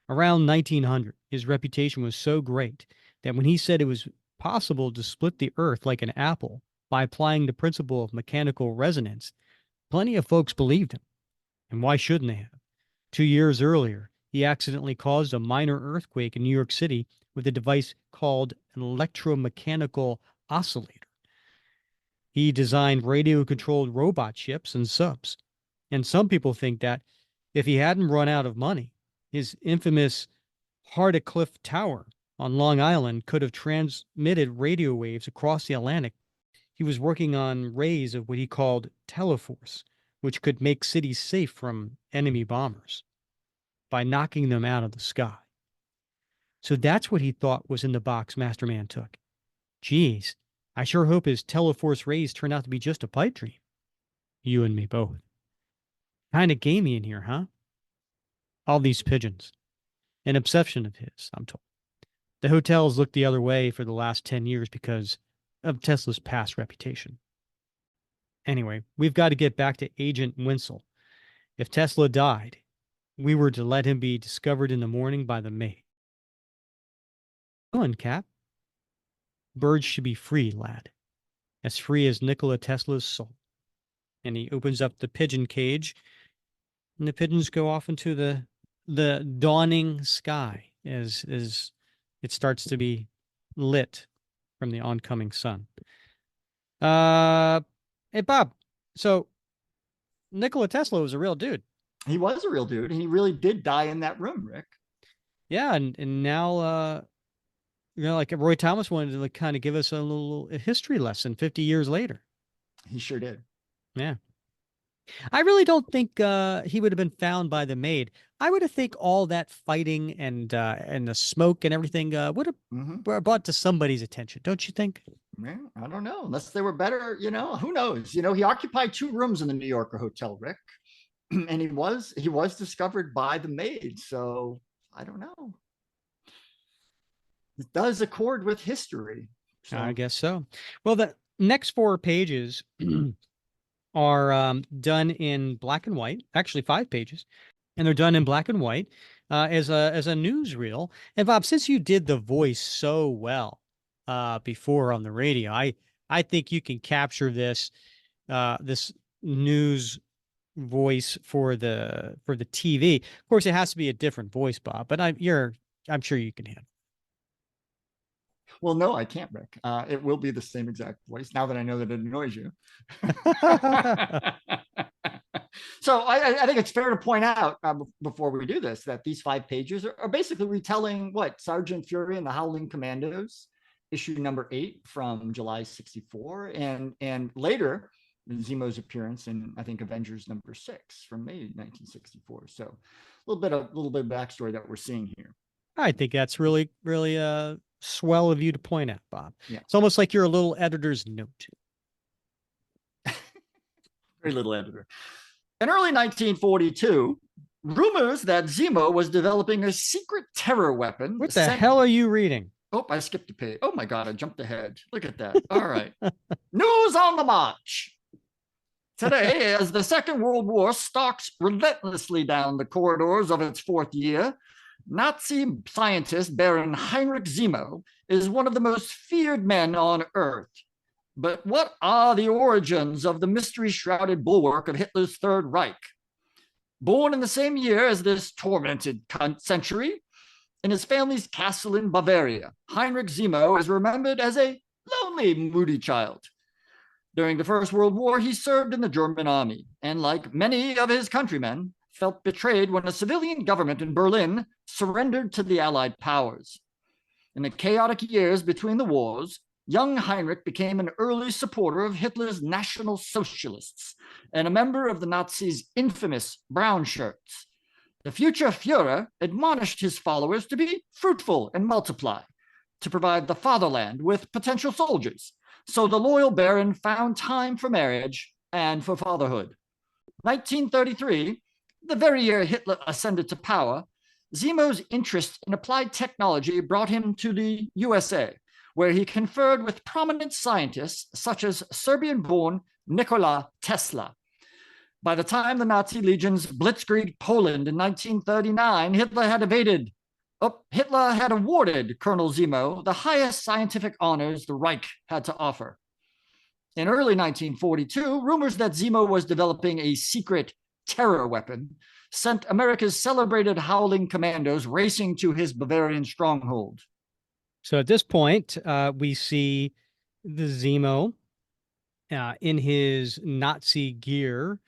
S3: Around 1900, his reputation was so great that when he said it was possible to split the earth like an apple by applying the principle of mechanical resonance, plenty of folks believed him. And why shouldn't they have? 2 years earlier, he accidentally caused a minor earthquake in New York City with a device called an electromechanical oscillator. He designed radio-controlled robot ships and subs. And some people think that if he hadn't run out of money, his infamous Hardcliffe Tower on Long Island could have transmitted radio waves across the Atlantic. He was working on rays of what he called teleforce, which could make cities safe from enemy bombers by knocking them out of the sky. So that's what he thought was in the box Masterman took. Geez, I sure hope his teleforce rays turn out to be just a pipe dream. You and me both. Kind of gamey in here, huh? All these pigeons. An obsession of his, I'm told. The hotels looked the other way for the last 10 years because of Tesla's past reputation. Anyway, we've got to get back to Agent Winsel. If Tesla died, we were to let him be discovered in the morning by the maid. Go on, Cap. Birds should be free, lad. As free as Nikola Tesla's soul. And he opens up the pigeon cage, and the pigeons go off into the dawning sky as it starts to be lit from the oncoming sun. Hey, Bob. So Nikola Tesla was a real dude.
S4: He was a real dude. He really did die in that room, Rick.
S3: Yeah, and now like Roy Thomas wanted to kind of give us a little history lesson 50 years later.
S4: He sure did.
S3: Yeah. I really don't think he would have been found by the maid. I would have think all that fighting and the smoke and everything would have brought to somebody's attention, don't you think?
S4: Yeah, I don't know. Unless they were better, who knows? He occupied 2 rooms in the New Yorker hotel, Rick, and he was discovered by the maid. So I don't know. It does accord with history. So.
S3: I guess so. Well, the next 4 pages are done in black and white, actually 5 pages, and they're done in black and white as a newsreel. And Bob, since you did the voice so well before on the radio, I think you can capture this this news voice for the TV. Of course, it has to be a different voice, Bob, but I'm sure you can handle.
S4: Well, no, I can't, Rick. It will be the same exact voice now that I know that it annoys you. So I think it's fair to point out before we do this that these 5 pages are basically retelling what Sergeant Fury and the Howling Commandos, issue number 8 from July '64, and later Zemo's appearance in, I think, Avengers number 6 from May 1964. So a little bit of backstory that we're seing here.
S3: I think that's really, really swell of you to point out, Bob.
S4: Yeah.
S3: It's almost like you're a little editor's note.
S4: Very little editor. In early 1942, rumors that Zemo was developing a secret terror weapon.
S3: What the hell are you reading?
S4: Oh, I skipped a page. Oh my God, I jumped ahead. Look at that. All right. News on the march. Today, as the Second World War stalks relentlessly down the corridors of its 4th year, Nazi scientist Baron Heinrich Zemo is one of the most feared men on Earth. But what are the origins of the mystery-shrouded bulwark of Hitler's Third Reich? Born in the same year as this tormented century, in his family's castle in Bavaria, Heinrich Zemo is remembered as a lonely, moody child. During the First World War, he served in the German army, and like many of his countrymen, felt betrayed when a civilian government in Berlin surrendered to the Allied powers. In the chaotic years between the wars, young Heinrich became an early supporter of Hitler's National Socialists and a member of the Nazis' infamous brown shirts. The future Führer admonished his followers to be fruitful and multiply, to provide the fatherland with potential soldiers. So the loyal Baron found time for marriage and for fatherhood. 1933, the very year Hitler ascended to power, Zemo's interest in applied technology brought him to the USA, where he conferred with prominent scientists such as Serbian-born Nikola Tesla. By the time the Nazi legions blitzkrieged Poland in 1939, Hitler had awarded Colonel Zemo the highest scientific honors the Reich had to offer. In early 1942, rumors that Zemo was developing a secret terror weapon sent America's celebrated Howling Commandos racing to his Bavarian stronghold.
S3: So at this point, we see the Zemo in his Nazi gear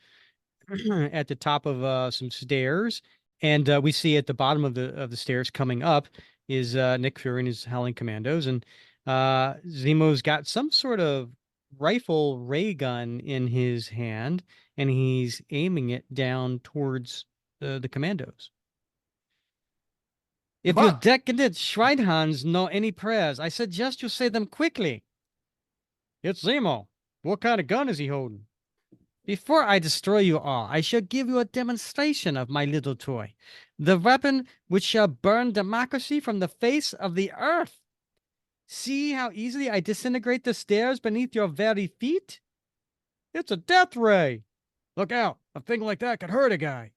S3: at the top of some stairs, and we see at the bottom of the stairs coming up is Nick Fury and his Howling Commandos, and Zemo's got some sort of rifle ray gun in his hand, and he's aiming it down towards the commandos. If your decadent Schweinhands know any prayers, I suggest you say them quickly. It's Zemo. What kind of gun is he holding? Before I destroy you all, I shall give you a demonstration of my little toy, the weapon which shall burn democracy from the face of the earth. See how easily I disintegrate the stairs beneath your very feet? It's a death ray. Look out, a thing like that could hurt a guy.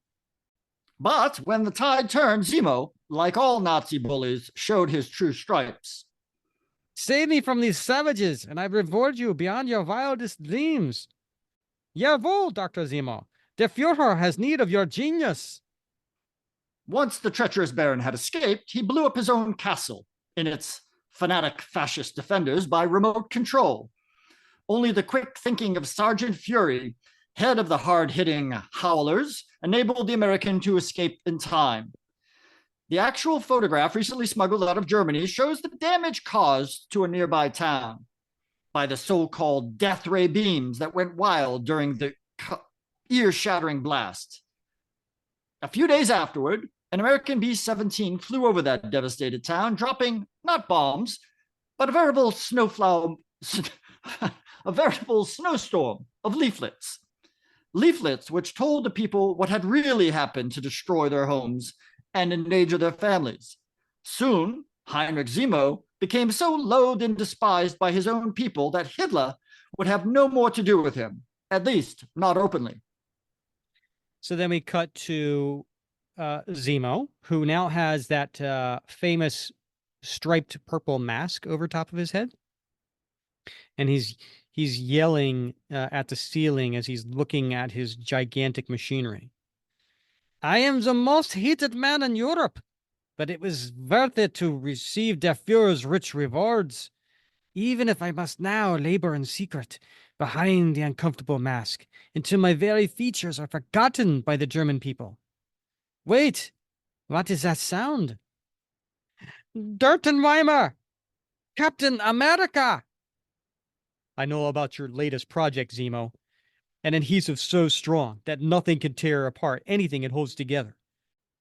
S4: But when the tide turned, Zemo, like all Nazi bullies, showed his true stripes.
S3: Save me from these savages, and I reward you beyond your wildest dreams. Jawohl, Dr. Zemo. Der Führer has need of your genius.
S4: Once the treacherous Baron had escaped, he blew up his own castle in its fanatic fascist defenders by remote control. Only the quick thinking of Sergeant Fury, head of the hard-hitting Howlers, enabled the American to escape in time. The actual photograph recently smuggled out of Germany shows the damage caused to a nearby town by the so-called death ray beams that went wild during the ear-shattering blast. A few days afterward, an American B-17 flew over that devastated town, dropping not bombs, but a veritable snowstorm of leaflets. Leaflets which told the people what had really happened to destroy their homes and endanger their families. Soon, Heinrich Zemo became so loathed and despised by his own people that Hitler would have no more to do with him, at least not openly.
S3: So then we cut to Zemo, who now has that famous striped purple mask over top of his head. And he's yelling at the ceiling as he's looking at his gigantic machinery. I am the most hated man in Europe. but it was worth it to receive der Führer's rich rewards, even if I must now labor in secret behind the uncomfortable mask until my very features are forgotten by the German people. Wait, what is that sound? Durtenweimer! Captain America! I know about your latest project, Zemo. An adhesive so strong that nothing can tear apart anything it holds together.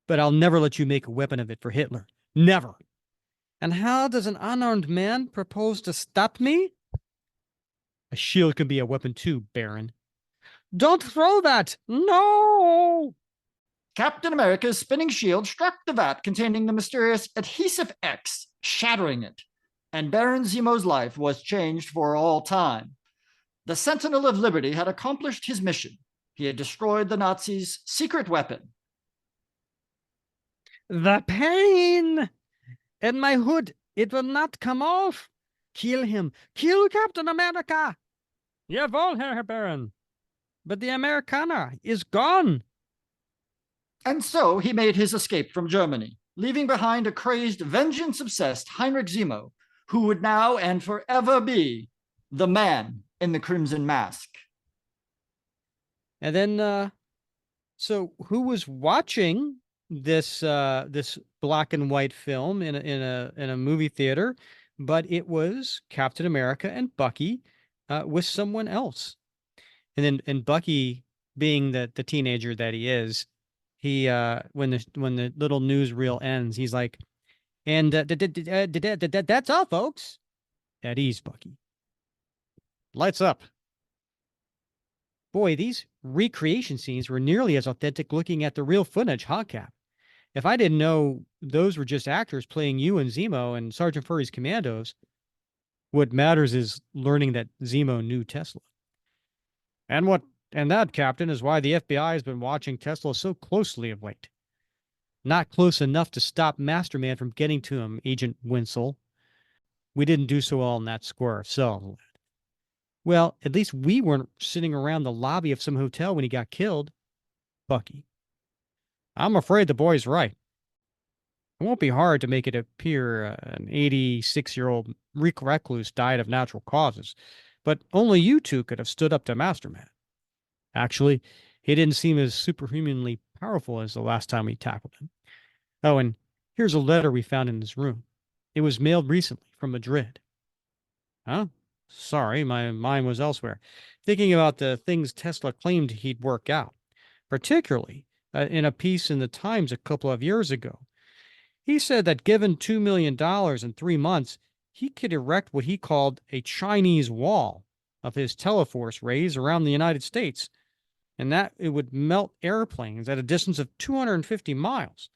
S3: But I'll never let you make a weapon of it for Hitler. Never. And how does an unarmed man propose to stop me? A shield can be a weapon too, Baron. Don't throw that! No!
S4: Captain America's spinning shield struck the vat containing the mysterious adhesive X, shattering it, and Baron Zemo's life was changed for all time. The Sentinel of Liberty had accomplished his mission. He had destroyed the Nazis' secret weapon.
S3: The pain! In my hood, it will not come off. Kill him. Kill Captain America. Jawohl, Herr Baron. But the Amerikaner is gone.
S4: And so he made his escape from Germany, leaving behind a crazed, vengeance-obsessed Heinrich Zemo, who would now and forever be the man in the crimson mask.
S3: And then, so who was watching this this black and white film in a movie theater? But it was Captain America and Bucky with someone else. And Bucky, being the teenager that he is, he when the little newsreel ends, he's like, and that's all, folks. At ease, Bucky. Lights up. Boy, these recreation scenes were nearly as authentic looking at the real footage, huh, Cap? If I didn't know those were just actors playing you and Zemo and Sergeant Furry's commandos, what matters is learning that Zemo knew Tesla. And that, Captain, is why the FBI has been watching Tesla so closely of late. Not close enough to stop Masterman from getting to him, Agent Winsel. We didn't do so well in that square of Sullivan. Well, at least we weren't sitting around the lobby of some hotel when he got killed. Bucky. I'm afraid the boy's right. It won't be hard to make it appear an 86-year-old recluse died of natural causes, but only you two could have stood up to Masterman. Actually, he didn't seem as superhumanly powerful as the last time we tackled him. Oh, and here's a letter we found in his room. It was mailed recently from Madrid. Huh? Sorry, my mind was elsewhere, thinking about the things Tesla claimed he'd work out, particularly in a piece in the Times a couple of years ago. He said that given $2 million in 3 months, he could erect what he called a Chinese wall of his teleforce rays around the United States, and that it would melt airplanes at a distance of 250 miles.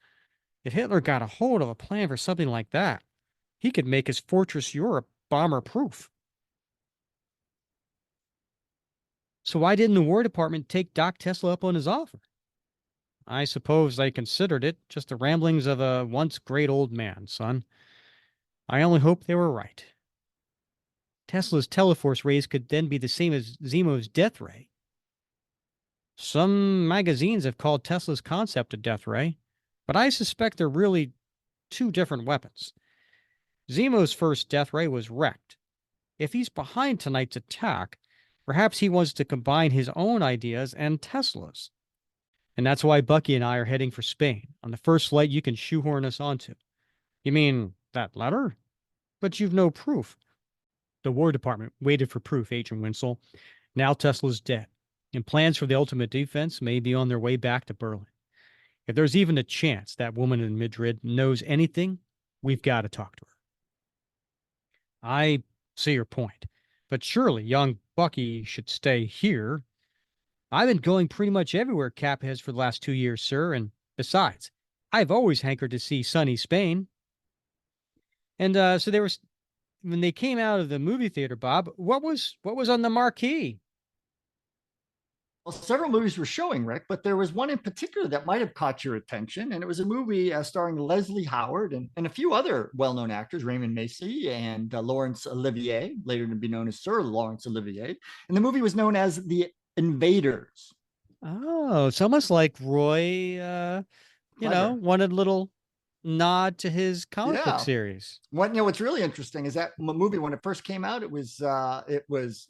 S3: If Hitler got a hold of a plan for something like that, he could make his Fortress Europe bomber-proof. So why didn't the War Department take Doc Tesla up on his offer? I suppose they considered it just the ramblings of a once great old man, son. I only hope they were right. Tesla's teleforce rays could then be the same as Zemo's death ray. Some magazines have called Tesla's concept a death ray, but I suspect they're really two different weapons. Zemo's first death ray was wrecked. If he's behind tonight's attack, perhaps he wants to combine his own ideas and Tesla's. And that's why Bucky and I are heading for Spain on the first flight you can shoehorn us onto. You mean that letter? But you've no proof. The War Department waited for proof, Agent Winsel. Now Tesla's dead, and plans for the ultimate defense may be on their way back to Berlin. If there's even a chance that woman in Madrid knows anything, we've got to talk to her. I see your point, but surely young Bucky should stay here. I've been going pretty much everywhere Cap has for the last 2 years, sir, and besides, I've always hankered to see sunny Spain. And so there was, when they came out of the movie theater, Bob, what was on the marquee?
S4: Well, several movies were showing, Rick, but there was one in particular that might have caught your attention, and it was a movie starring Leslie Howard and a few other well-known actors, Raymond Macy and Laurence Olivier, later to be known as Sir Laurence Olivier. And the movie was known as The Invaders.
S3: Oh, it's almost like Roy, wanted a little nod to his comic book series.
S4: What's really interesting is that movie, when it first came out, it was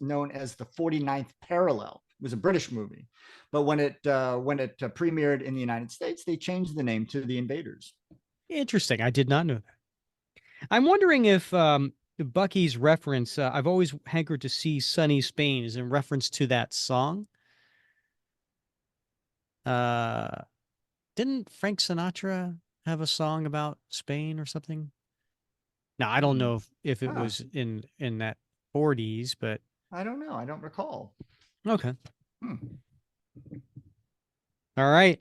S4: known as The 49th Parallel. It was a British movie, but when it premiered in the United States, they changed the name to The Invaders.
S3: Interesting. I did not know that. I'm wondering if Bucky's reference, I've always hankered to see Sunny Spain, is in reference to that song. Didn't Frank Sinatra have a song about Spain or something? Now, I don't know if it was in that 40s, but
S4: I don't know. I don't recall.
S3: Okay. All right.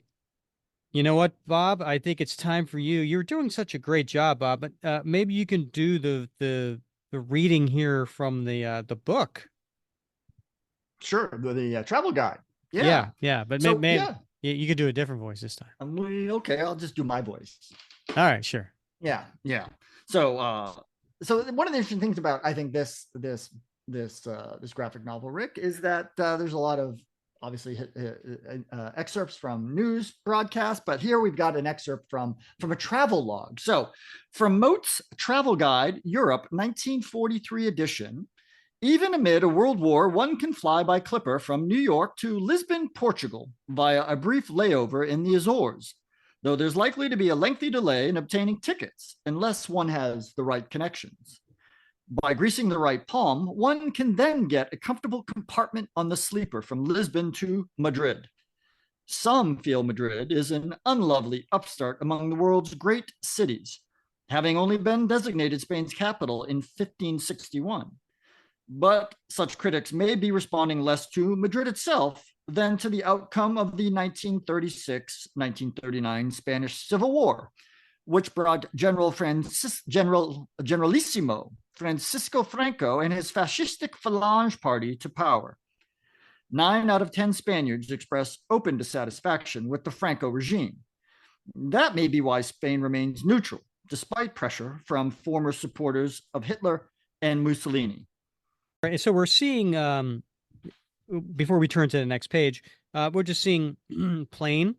S3: You know what, Bob? I think it's time for you. You're doing such a great job, Bob, but maybe you can do the reading here from the book.
S4: Sure, the travel guide.
S3: Yeah. But so, maybe you could do a different voice this time.
S4: Okay, I'll just do my voice.
S3: All right, sure.
S4: Yeah. So one of the interesting things about, I think, this graphic novel, Rick, is that there's a lot of obviously excerpts from news broadcasts, but here we've got an excerpt from a travel log. So from Mote's Travel Guide, Europe, 1943 edition. Even amid a world war, one can fly by clipper from New York to Lisbon, Portugal, via a brief layover in the Azores, though there's likely to be a lengthy delay in obtaining tickets unless one has the right connections. By greasing the right palm, one can then get a comfortable compartment on the sleeper from Lisbon to Madrid. Some feel Madrid is an unlovely upstart among the world's great cities, having only been designated Spain's capital in 1561. But such critics may be responding less to Madrid itself than to the outcome of the 1936-1939 Spanish Civil War, which brought Generalissimo Francisco Franco and his fascistic Falange party to power. 9 out of 10 Spaniards express open dissatisfaction with the Franco regime. That may be why Spain remains neutral, despite pressure from former supporters of Hitler and Mussolini.
S3: Right, so we're seeing, before we turn to the next page, we're just seeing plane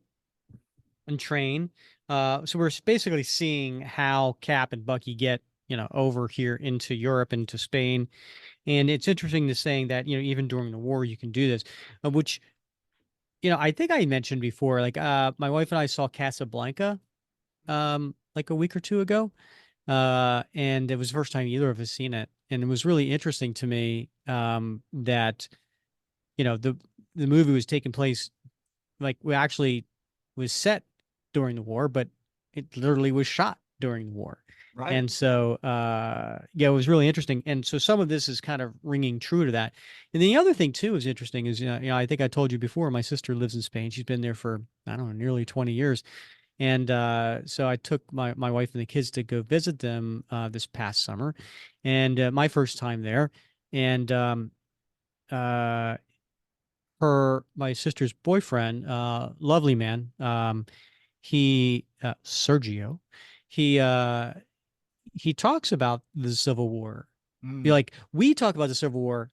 S3: and train. So we're basically seeing how Cap and Bucky get, over here into Europe, into Spain. And it's interesting to saying that, even during the war, you can do this, which, I think I mentioned before, like, my wife and I saw Casablanca, like a week or two ago. And it was the first time either of us seen it. And it was really interesting to me, that, the movie was taking place, like, we actually was set during the war, but it literally was shot during the war.
S4: Right.
S3: And so, it was really interesting. And so some of this is kind of ringing true to that. And the other thing too is interesting is, I think I told you before, my sister lives in Spain. She's been there for, I don't know, nearly 20 years. And so I took my wife and the kids to go visit them this past summer, and my first time there. And my sister's boyfriend, lovely man, Sergio, he talks about the Civil War. Like, we talk about the Civil War,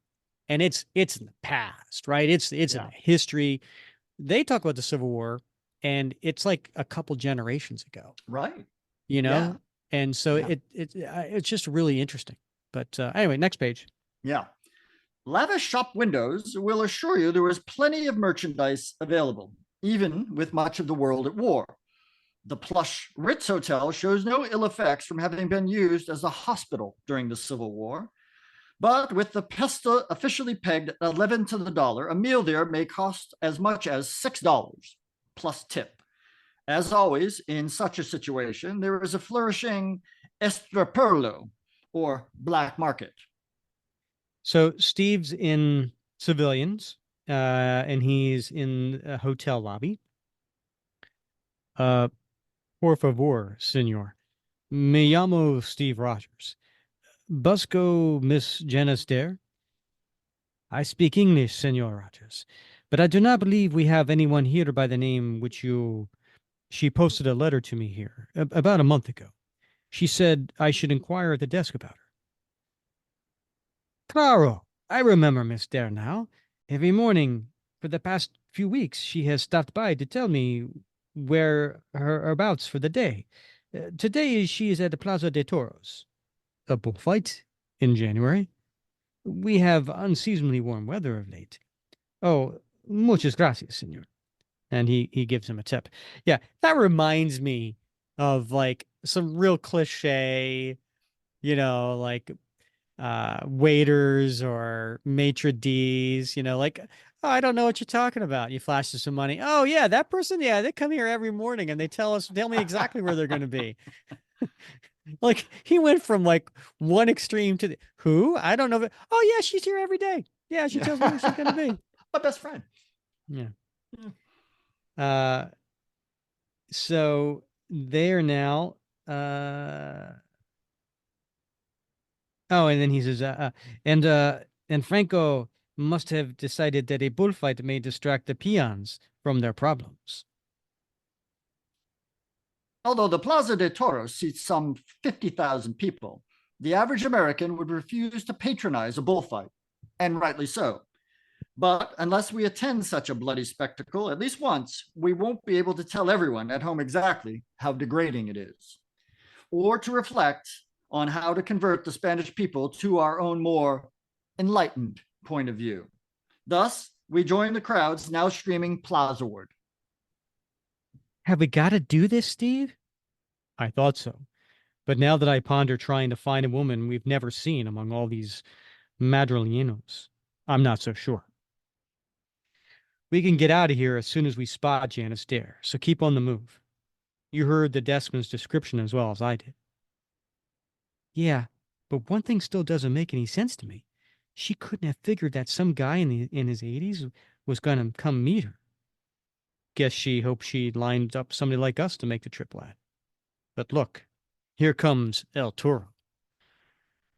S3: and it's in the past, right? It's in history. They talk about the Civil War, and it's like a couple generations ago,
S4: right?
S3: And so it's just really interesting. But anyway, next page.
S4: Yeah. Lavish shop windows will assure you there is plenty of merchandise available, even with much of the world at war. The plush Ritz Hotel shows no ill effects from having been used as a hospital during the Civil War. But with the peso officially pegged at 11 to the dollar, a meal there may cost as much as $6 plus tip. As always, in such a situation, there is a flourishing estraperlo, or black market.
S3: So Steve's in civilians, and he's in a hotel lobby. Por favor, senor. Me llamo Steve Rogers. Busco Miss Janice Dare? I speak English, Senor Rogers, but I do not believe we have anyone here by the name which you... She posted a letter to me here about a month ago. She said I should inquire at the desk about her. Claro, I remember Miss Dare now. Every morning for the past few weeks, she has stopped by to tell me where her abouts for the day. Today she is at the Plaza de Toros. A bullfight in January. We have unseasonably warm weather of late. Oh, muchas gracias, senor. And he gives him a tip. Yeah, that reminds me of like some real cliche, like waiters or maitre d's, like, oh, I don't know what you're talking about. You flash us some money. Oh yeah, that person, yeah, they come here every morning and they tell me exactly where they're going to be. Like he went from like one extreme to who? I don't know. Oh yeah, she's here every day. Yeah, she tells me where she's going to be.
S4: My best friend.
S3: Yeah. So they're now, oh, and then he says, and Franco must have decided that a bullfight may distract the peons from their problems.
S4: Although the Plaza de Toros seats some 50,000 people, the average American would refuse to patronize a bullfight, and rightly so. But unless we attend such a bloody spectacle at least once, we won't be able to tell everyone at home exactly how degrading it is, or to reflect on how to convert the Spanish people to our own more enlightened point of view. Thus, we join the crowds now streaming Plazaward.
S3: Have we got to do this, Steve? I thought so. But now that I ponder trying to find a woman we've never seen among all these madrileños, I'm not so sure. We can get out of here as soon as we spot Janice Dare, so keep on the move. You heard the deskman's description as well as I did. Yeah, but one thing still doesn't make any sense to me. She couldn't have figured that some guy in his 80s was going to come meet her. Guess she hoped she'd lined up somebody like us to make the trip, lad. But look, here comes El Toro.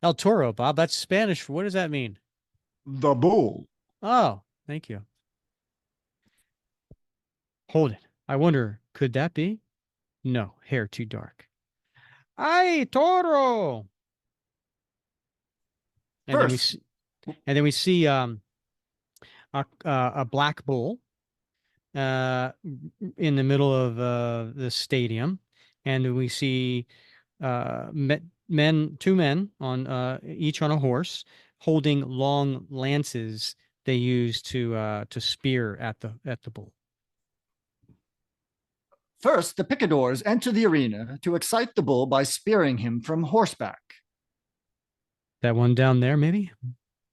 S3: El Toro, Bob, that's Spanish. What does that mean?
S4: The bull.
S3: Oh, thank you. Hold it. I wonder, could that be? No, hair too dark. Ay, Toro! And then we see a black bull in the middle of the stadium, and we see two men on each on a horse holding long lances they use to spear at the bull.
S4: First, the picadors enter the arena to excite the bull by spearing him from horseback.
S3: That one down there, maybe?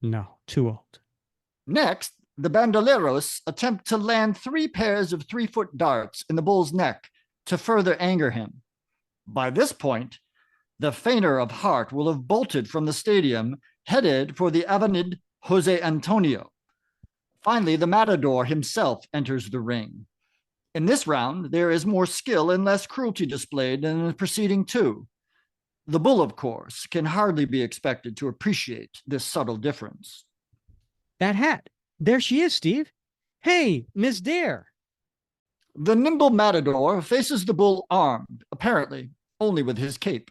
S3: No, too old.
S4: Next, the bandoleros attempt to land 3 pairs of 3-foot darts in the bull's neck to further anger him. By this point, the fainter of heart will have bolted from the stadium, headed for the Avenida Jose Antonio. Finally, the matador himself enters the ring. In this round, there is more skill and less cruelty displayed than in the preceding 2. The bull, of course, can hardly be expected to appreciate this subtle difference.
S3: That hat. There she is, Steve. Hey, Miss Dare.
S4: The nimble matador faces the bull armed, apparently only with his cape.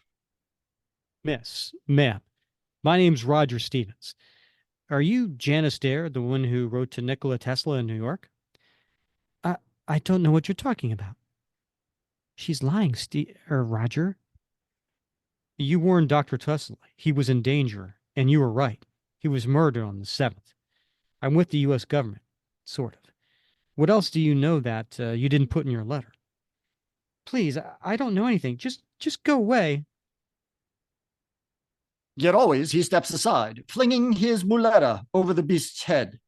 S3: Miss, ma'am, my name's Roger Stevens. Are you Janice Dare, the one who wrote to Nikola Tesla in New York? I don't know what you're talking about. She's lying, Roger. You warned Dr. Tesla. He was in danger, and you were right. He was murdered on the 7th. I'm with the U.S. government, sort of. What else do you know that you didn't put in your letter? Please, I don't know anything. Just go away.
S4: Yet always he steps aside, flinging his muleta over the beast's head.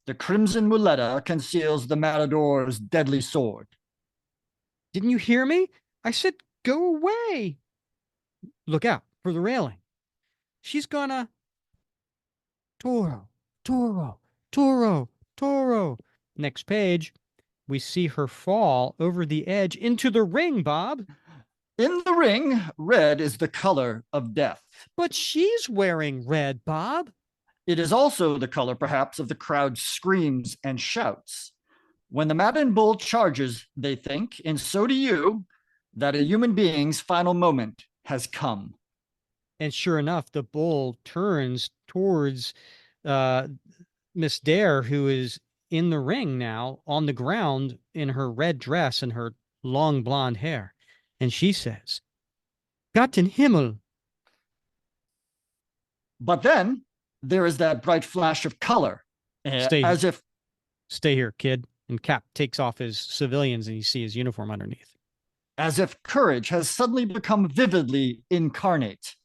S4: The crimson muleta conceals the matador's deadly sword.
S3: Didn't you hear me? I said go away. Look out for the railing. She's gonna... Toro, Toro, Toro, Toro. Next page, we see her fall over the edge into the ring, Bob.
S4: In the ring, red is the color of death.
S3: But she's wearing red, Bob.
S4: It is also the color, perhaps, of the crowd's screams and shouts. When the maddened bull charges, they think, and so do you, that a human being's final moment has come.
S3: And sure enough, the bull turns towards Miss Dare, who is in the ring now, on the ground in her red dress and her long blonde hair. And she says, Gott in Himmel.
S4: But then there is that bright flash of color, as if...
S3: Stay here, kid. And Cap takes off his civilians and you see his uniform underneath.
S4: As if courage has suddenly become vividly incarnate.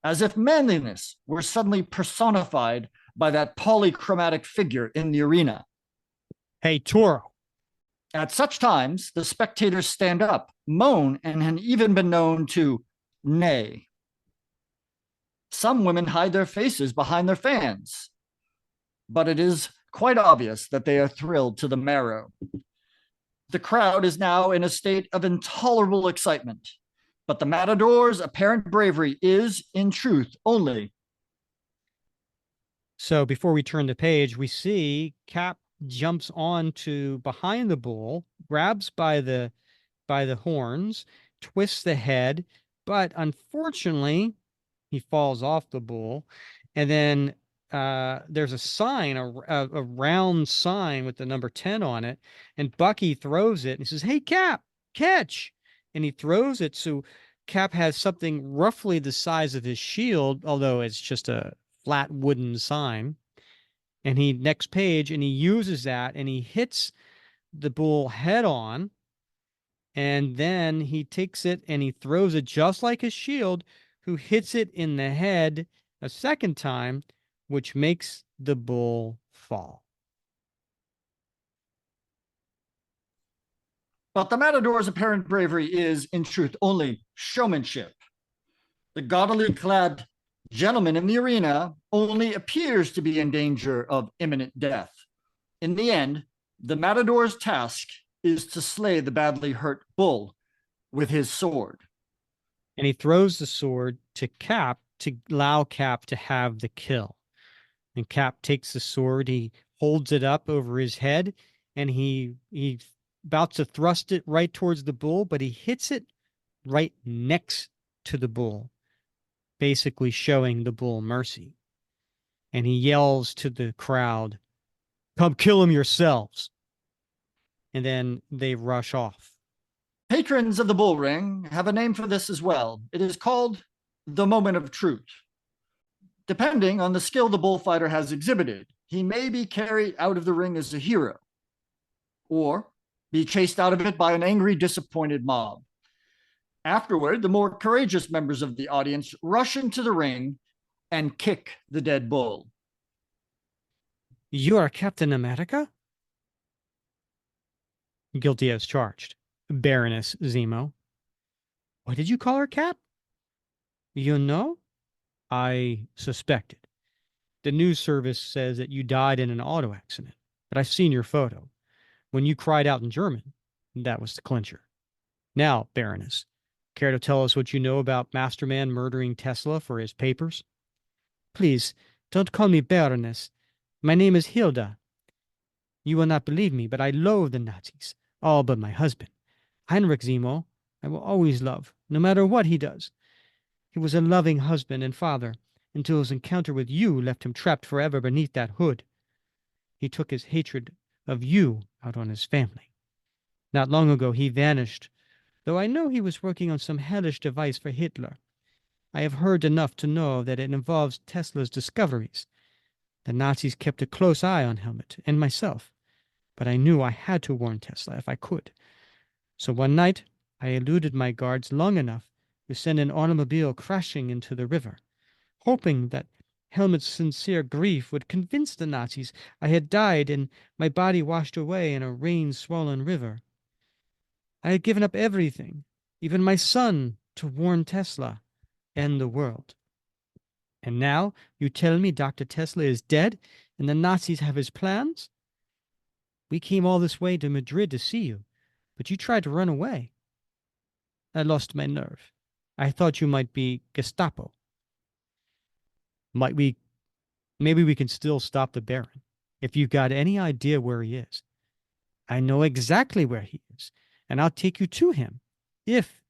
S4: As if manliness were suddenly personified by that polychromatic figure in the arena.
S3: Hey, Toro.
S4: At such times, the spectators stand up, moan, and have even been known to neigh. Some women hide their faces behind their fans, but it is quite obvious that they are thrilled to the marrow. The crowd is now in a state of intolerable excitement, but the Matador's apparent bravery is, in truth, only...
S3: So before we turn the page, we see Cap jumps on to behind the bull, grabs by the horns, twists the head, but unfortunately, he falls off the bull. And then there's a sign, a round sign with the number 10 on it. And Bucky throws it and says, "Hey, Cap, catch." And he throws it. So Cap has something roughly the size of his shield, although it's just a flat wooden sign. And he next page, and he uses that and he hits the bull head on. And then he takes it and he throws it just like his shield, who hits it in the head a second time, which makes the bull fall.
S4: But the Matador's apparent bravery is, in truth, only showmanship. The gaudily clad gentleman in the arena only appears to be in danger of imminent death. In the end, the Matador's task is to slay the badly hurt bull with his sword.
S3: And he throws the sword to Cap to allow Cap to have the kill. And Cap takes the sword, he holds it up over his head, and he about to thrust it right towards the bull, but he hits it right next to the bull, basically showing the bull mercy. And he yells to the crowd, "Come kill him yourselves." And then they rush off.
S4: Patrons of the bull ring have a name for this as well. It is called the moment of truth. Depending on the skill the bullfighter has exhibited, he may be carried out of the ring as a hero, or be chased out of it by an angry, disappointed mob. Afterward, the more courageous members of the audience rush into the ring and kick the dead bull.
S3: "You are Captain America?" "Guilty as charged, Baroness Zemo." "What did you call her, Cap?" "You know, I suspected. The news service says that you died in an auto accident, but I've seen your photo. When you cried out in German, that was the clincher. Now, Baroness, care to tell us what you know about Masterman murdering Tesla for his papers?" "Please, don't call me Baroness. My name is Hilda. You will not believe me, but I loathe the Nazis, all but my husband. Heinrich Zemo, I will always love, no matter what he does. He was a loving husband and father, until his encounter with you left him trapped forever beneath that hood. He took his hatred of you out on his family. Not long ago he vanished, though I know he was working on some hellish device for Hitler. I have heard enough to know that it involves Tesla's discoveries. The Nazis kept a close eye on Helmut and myself, but I knew I had to warn Tesla if I could. So one night I eluded my guards long enough to send an automobile crashing into the river, hoping that Helmut's sincere grief would convince the Nazis I had died and my body washed away in a rain-swollen river. I had given up everything, even my son, to warn Tesla and the world. And now you tell me Dr. Tesla is dead and the Nazis have his plans? We came all this way to Madrid to see you, but you tried to run away. I lost my nerve. I thought you might be Gestapo. Maybe we can still stop the Baron, if you've got any idea where he is. I know exactly where he is, and I'll take you to him, if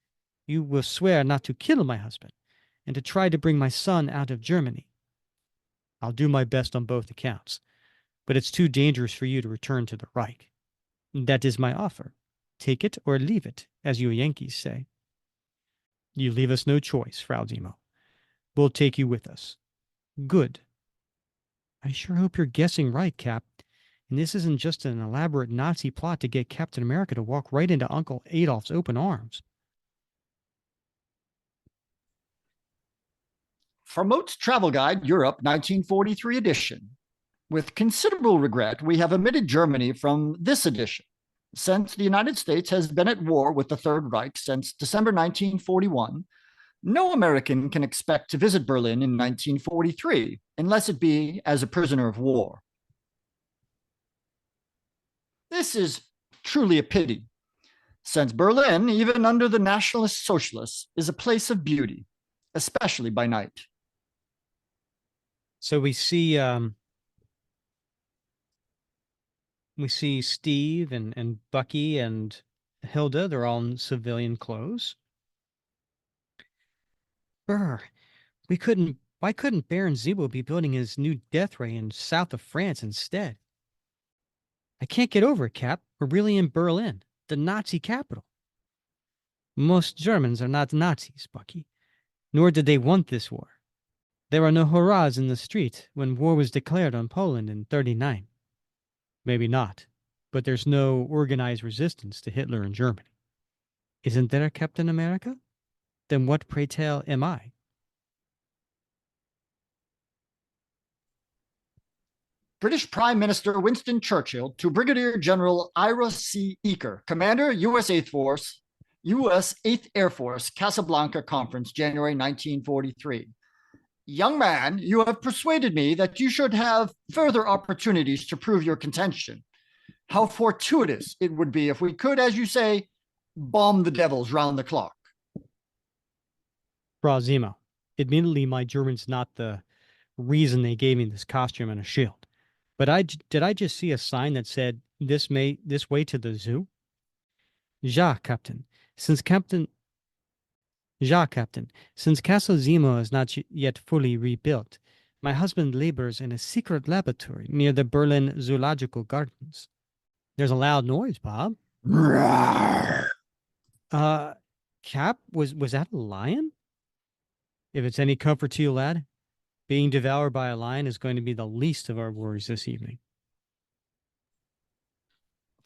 S3: you will swear not to kill my husband, and to try to bring my son out of Germany. I'll do my best on both accounts, but it's too dangerous for you to return to the Reich. That is my offer. Take it or leave it, as you Yankees say." You leave us no choice, Frau Zemo. We'll take you with us. Good. I sure hope you're guessing right, Cap. And this isn't just an elaborate Nazi plot to get Captain America to walk right into Uncle Adolf's open arms.
S4: From Oates Travel Guide, Europe, 1943 edition. With considerable regret, we have omitted Germany from this edition, since the United States has been at war with the Third Reich since December 1941. No American can expect to visit Berlin in 1943, unless it be as a prisoner of war. This is truly a pity, since Berlin, even under the Nationalist Socialists, is a place of beauty, especially by night.
S3: So we see Steve and Bucky and Hilda. They're all in civilian clothes. Brr, why couldn't Baron Zemo be building his new death ray in south of France instead? I can't get over it, Cap. We're really in Berlin, the Nazi capital. Most Germans are not Nazis, Bucky. Nor did they want this war. There were no hurrahs in the street when war was declared on Poland in 1939. Maybe not, but there's no organized resistance to Hitler in Germany. Isn't there, Captain America? Then what, pray tell, am I?
S4: British Prime Minister Winston Churchill to Brigadier General Ira C. Eaker, Commander, U.S. 8th Air Force, Casablanca Conference, January 1943. Young man, you have persuaded me that you should have further opportunities to prove your contention. How fortuitous it would be if we could, as you say, bomb the devils round the clock.
S3: Frau Zemo, admittedly, my German's not the reason they gave me this costume and a shield. But did I just see a sign that said, this way to the zoo? Ja, Captain. Since Castle Zemo is not yet fully rebuilt, my husband labors in a secret laboratory near the Berlin Zoological Gardens. There's a loud noise, Bob. Cap, was that a lion? If it's any comfort to you, lad, being devoured by a lion is going to be the least of our worries this evening.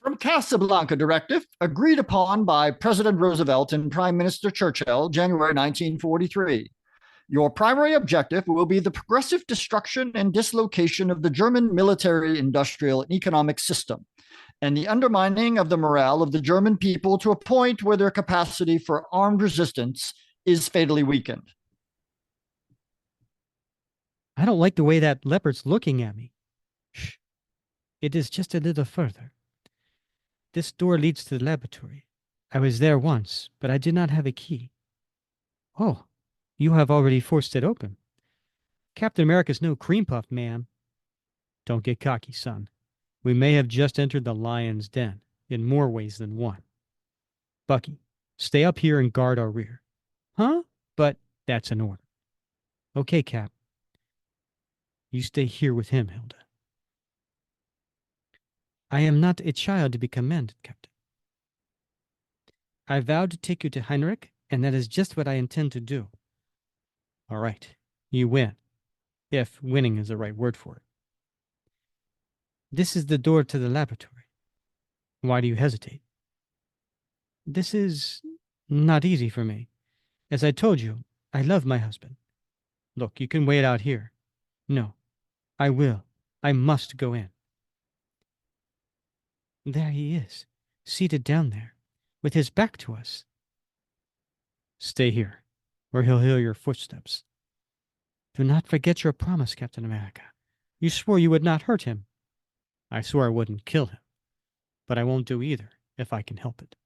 S4: From Casablanca Directive, agreed upon by President Roosevelt and Prime Minister Churchill, January 1943. Your primary objective will be the progressive destruction and dislocation of the German military, industrial, and economic system, and the undermining of the morale of the German people to a point where their capacity for armed resistance is fatally weakened.
S3: I don't like the way that leopard's looking at me. Shh. It is just a little further. This door leads to the laboratory. I was there once, but I did not have a key. Oh, you have already forced it open. Captain America's no cream puff, ma'am. Don't get cocky, son. We may have just entered the lion's den in more ways than one. Bucky, stay up here and guard our rear. Huh? But that's an order. Okay, Cap. You stay here with him, Hilda. I am not a child to be commanded, Captain. I vowed to take you to Heinrich, and that is just what I intend to do. All right, you win, if winning is the right word for it. This is the door to the laboratory. Why do you hesitate? This is not easy for me. As I told you, I love my husband. Look, you can wait out here. No, I will. I must go in. There he is, seated down there, with his back to us. Stay here, or he'll hear your footsteps. Do not forget your promise, Captain America. You swore you would not hurt him. I swore I wouldn't kill him, but I won't do either, if I can help it.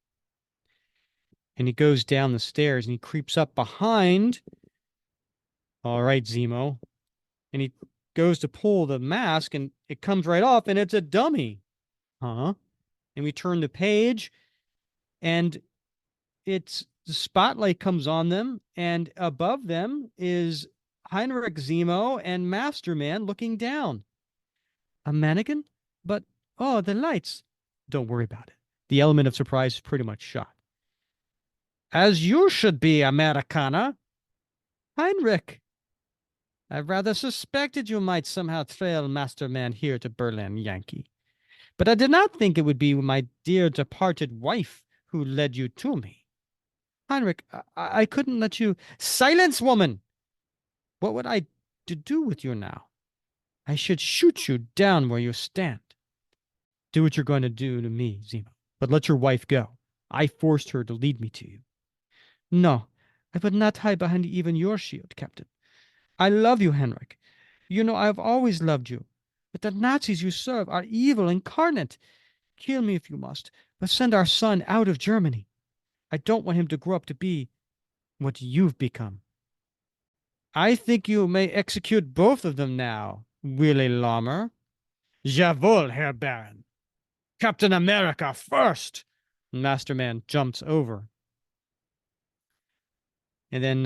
S3: And he goes down the stairs, and he creeps up behind. All right, Zemo. And he goes to pull the mask, and it comes right off, and it's a dummy. Huh? And we turn the page, and the spotlight comes on them, and above them is Heinrich Zemo and Masterman looking down. A mannequin? But, oh, the lights. Don't worry about it. The element of surprise is pretty much shot. As you should be, Americana. Heinrich, I rather suspected you might somehow trail Master Man here to Berlin, Yankee. But I did not think it would be my dear departed wife who led you to me. Heinrich, I couldn't let you... Silence, woman! What would I do with you now? I should shoot you down where you stand. Do what you're going to do to me, Zemo, but let your wife go. I forced her to lead me to you. No, I would not hide behind even your shield, Captain. I love you, Heinrich. You know I have always loved you. But the Nazis you serve are evil incarnate. Kill me if you must, but send our son out of Germany. I don't want him to grow up to be what you've become. I think you may execute both of them now, Willy Lammer. Jawohl, Herr Baron. Captain America first. Masterman jumps over. And then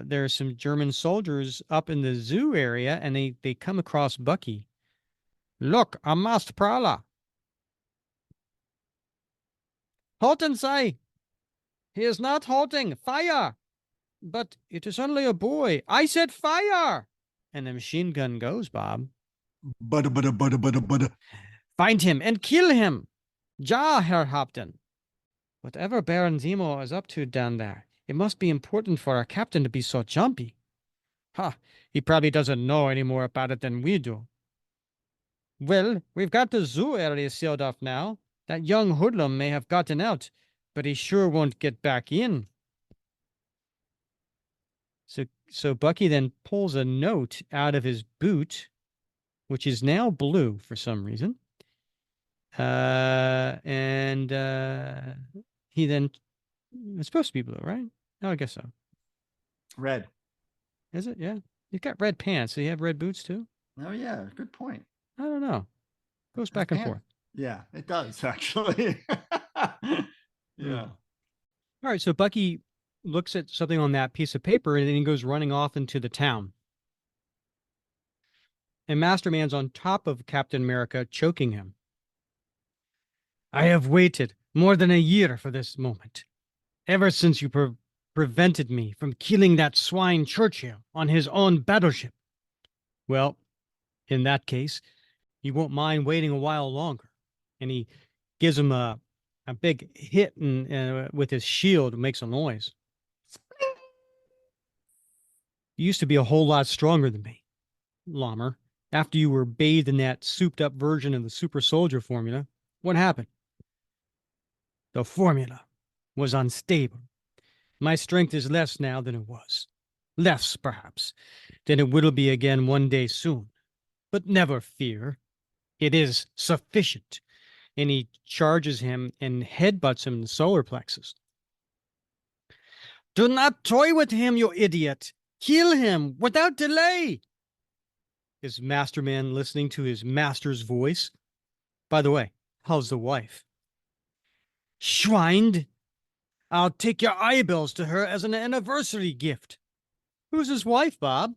S3: there are some German soldiers up in the zoo area, and they come across Bucky. Look, a masked prowler. Halten sei! He is not halting. Fire! But it is only a boy. I said fire! And the machine gun goes, Bob.
S4: Butter.
S3: Find him and kill him. Ja, Herr Haupten. Whatever Baron Zemo is up to down there, it must be important for our captain to be so jumpy. Ha, he probably doesn't know any more about it than we do. Well, we've got the zoo area sealed off now. That young hoodlum may have gotten out, but he sure won't get back in. So Bucky then pulls a note out of his boot, which is now blue for some reason. And he then... It's supposed to be blue, right? Oh, I guess so.
S4: Red.
S3: Is it? Yeah. You've got red pants. So you have red boots too?
S4: Oh, yeah. Good point.
S3: I don't know. Goes back and forth.
S4: Yeah, it does, actually. Yeah.
S3: All right. So Bucky looks at something on that piece of paper and then he goes running off into the town. And Masterman's on top of Captain America, choking him. I have waited more than a year for this moment. Ever since you prevented me from killing that swine Churchill on his own battleship. Well, in that case, you won't mind waiting a while longer. And he gives him a big hit with his shield, makes a noise. You used to be a whole lot stronger than me, Lammer. After you were bathed in that souped-up version of the super soldier formula, what happened? The formula was unstable. My strength is less now than it was. Less, perhaps, than it will be again one day soon. But never fear. It is sufficient. And he charges him and headbutts him in the solar plexus. Do not toy with him, you idiot. Kill him without delay. Is Masterman listening to his master's voice? By the way, how's the wife? Schweind. I'll take your eyeballs to her as an anniversary gift. Who's his wife, Bob?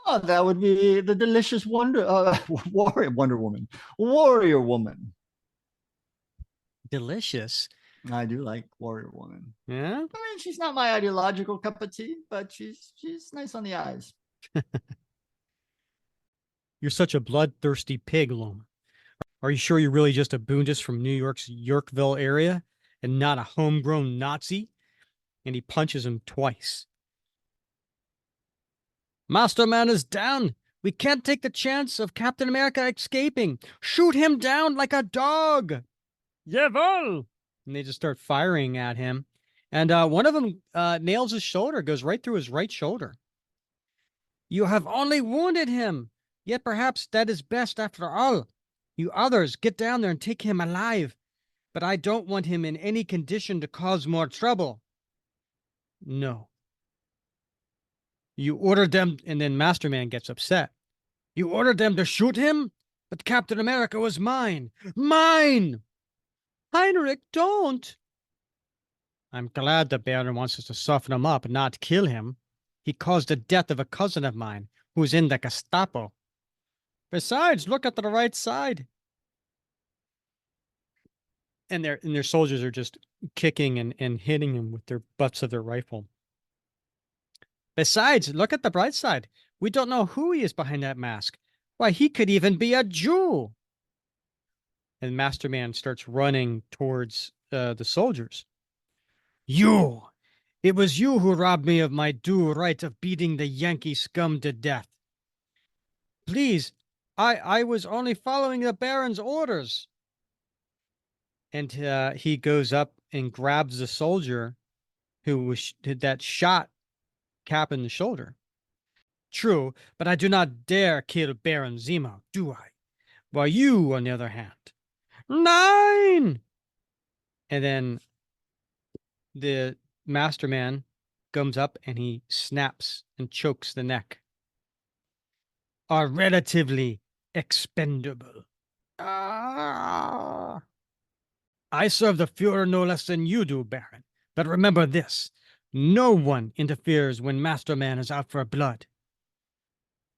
S4: Oh, that would be the delicious Wonder Woman.
S3: Delicious.
S4: I do like Warrior Woman.
S3: Yeah?
S4: I mean, she's not my ideological cup of tea, but she's nice on the eyes.
S3: You're such a bloodthirsty pig, Loma. Are you sure you're really just a boondist from New York's Yorkville area and not a homegrown Nazi? And he punches him twice. Masterman is down. We can't take the chance of Captain America escaping. Shoot him down like a dog. Jawohl. And they just start firing at him. And one of them nails his shoulder, goes right through his right shoulder. You have only wounded him. Yet perhaps that is best after all. You others, get down there and take him alive. But I don't want him in any condition to cause more trouble. No. You ordered them, and then Masterman gets upset. You ordered them to shoot him? But Captain America was mine. Mine! Heinrich, don't! I'm glad the Baron wants us to soften him up and not kill him. He caused the death of a cousin of mine who's in the Gestapo. Besides, look at the right side. and their soldiers are just kicking and hitting him with their butts of their rifle. Besides, look at the bright side. We don't know who he is behind that mask. Why, he could even be a Jew. And Masterman starts running towards the soldiers. You! It was you who robbed me of my due right of beating the Yankee scum to death. Please, I was only following the Baron's orders. And he goes up and grabs the soldier who did that shot Cap in the shoulder. True, but I do not dare kill Baron Zemo, do I? While you, on the other hand, 9! And then the Masterman comes up and he snaps and chokes the neck. Are relatively expendable. Ah! I serve the Fuhrer no less than you do, Baron. But remember this. No one interferes when Masterman is out for blood.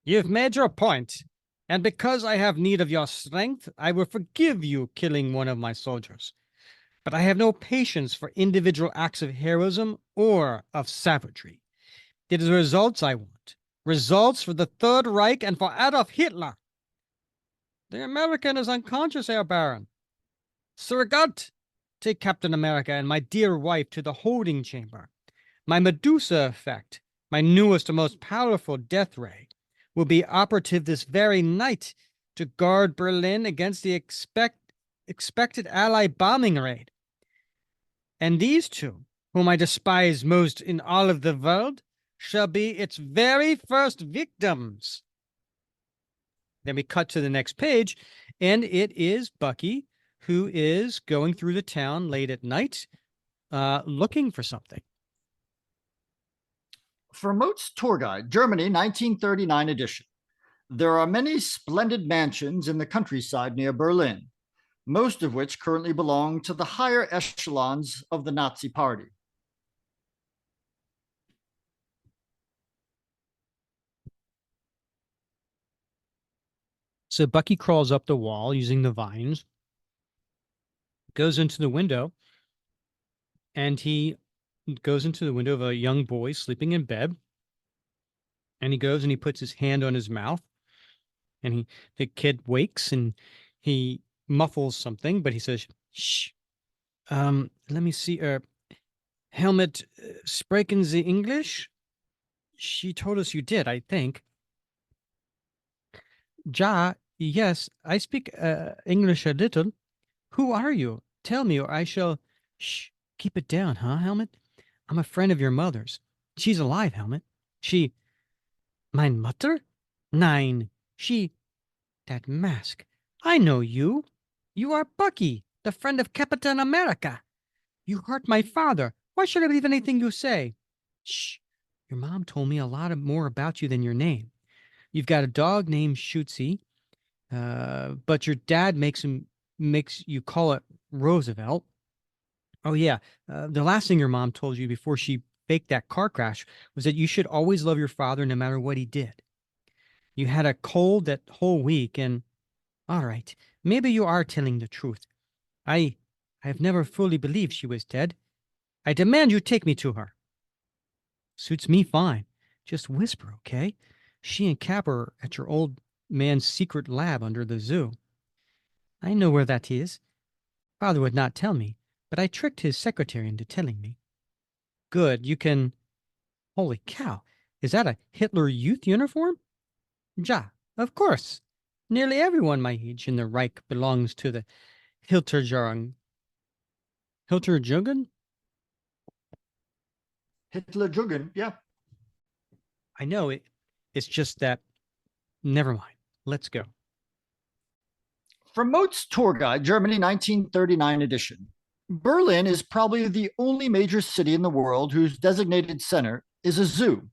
S3: You've made your point, and because I have need of your strength, I will forgive you killing one of my soldiers. But I have no patience for individual acts of heroism or of savagery. It is results I want. Results for the Third Reich and for Adolf Hitler. The American is unconscious, Herr Baron. Surrogate, take Captain America and my dear wife to the holding chamber. My Medusa Effect, my newest and most powerful death ray, will be operative this very night to guard Berlin against the expected Allied bombing raid. And these two, whom I despise most in all of the world, shall be its very first victims. Then we cut to the next page, and it is Bucky, who is going through the town late at night, looking for something.
S4: Vermont's Tour Guide, Germany, 1939 edition. There are many splendid mansions in the countryside near Berlin, most of which currently belong to the higher echelons of the Nazi Party.
S3: So Bucky crawls up the wall using the vines, goes into the window, and he goes into the window of a young boy sleeping in bed. And he goes and he puts his hand on his mouth, and the kid wakes and he muffles something, but he says, "Shh, let me see, Helmut, sprechen Sie English? She told us you did, I think." "Ja, yes, I speak English a little. Who are you? Tell me, or I shall..." "Shh, keep it down, huh, Helmut? I'm a friend of your mother's. She's alive, Helmut. She..." "Mein Mutter? Nein, she..." "That mask. I know you. You are Bucky, the friend of Captain America. You hurt my father. Why should I believe anything you say?" "Shh. Your mom told me a lot more about you than your name. You've got a dog named Shootsy, but your dad makes you call it Roosevelt. Oh, yeah. The last thing your mom told you before she faked that car crash was that you should always love your father no matter what he did. You had a cold that whole week, and all right, maybe you are telling the truth. I have never fully believed she was dead. I demand you take me to her." "Suits me fine. Just whisper, okay? She and Cap are at your old man's secret lab under the zoo. I know where that is. Father would not tell me, but I tricked his secretary into telling me." "Good, you can..." "Holy cow, is that a Hitler Youth uniform?" "Ja, of course. Nearly everyone my age in the Reich belongs to the Hitlerjugend." "Hitlerjugend?"
S4: Hitlerjugend, yeah.
S3: "I know it. It's just that..." "Never mind. Let's go."
S4: From Mote's Tour Guide, Germany, 1939 edition. Berlin is probably the only major city in the world whose designated center is a zoo.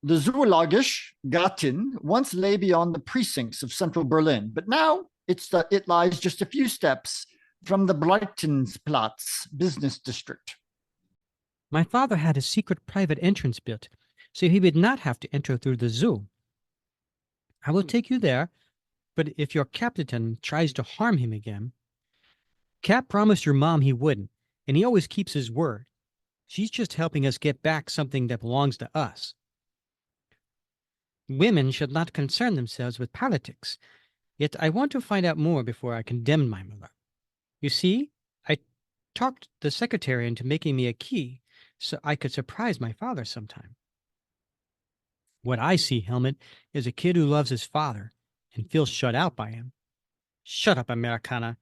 S4: The Zoologische Garten once lay beyond the precincts of central Berlin, but now it lies just a few steps from the Breitensplatz business district.
S3: "My father had a secret private entrance built, so he would not have to enter through the zoo. I will take you there, but if your captain tries to harm him again..." Cap promised your mom he wouldn't, and he always keeps his word. She's just helping us get back something that belongs to us. Women should not concern themselves with politics, yet I want to find out more before I condemn my mother. You see, I talked the secretary into making me a key so I could surprise my father sometime. What I see, Helmet, is a kid who loves his father and feels shut out by him. Shut up, Americana.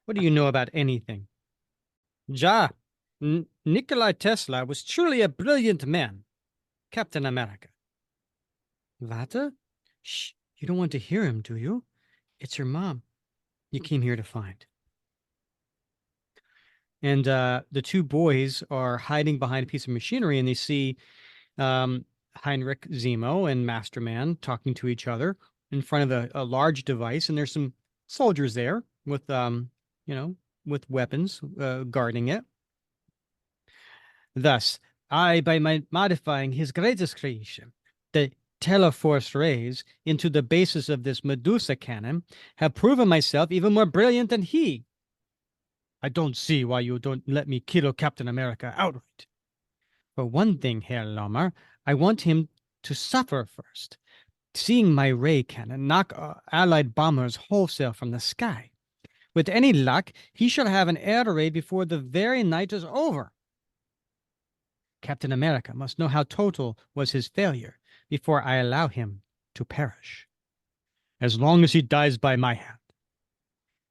S3: What do you know about anything? Ja, Nikolai Tesla was truly a brilliant man. Captain America. Vata? Shh, you don't want to hear him, do you? It's your mom you came here to find. And the two boys are hiding behind a piece of machinery, and they see Heinrich Zemo and Masterman talking to each other in front of a large device, and there's some soldiers there with with weapons guarding it. Thus, I, by modifying his greatest creation, the Teleforce rays, into the basis of this Medusa cannon, have proven myself even more brilliant than he. I don't see why you don't let me kill Captain America outright. For one thing, Herr Lamar, I want him to suffer first, seeing my ray cannon knock Allied bombers wholesale from the sky. With any luck, he shall have an air raid before the very night is over. Captain America must know how total was his failure before I allow him to perish. As long as he dies by my hand.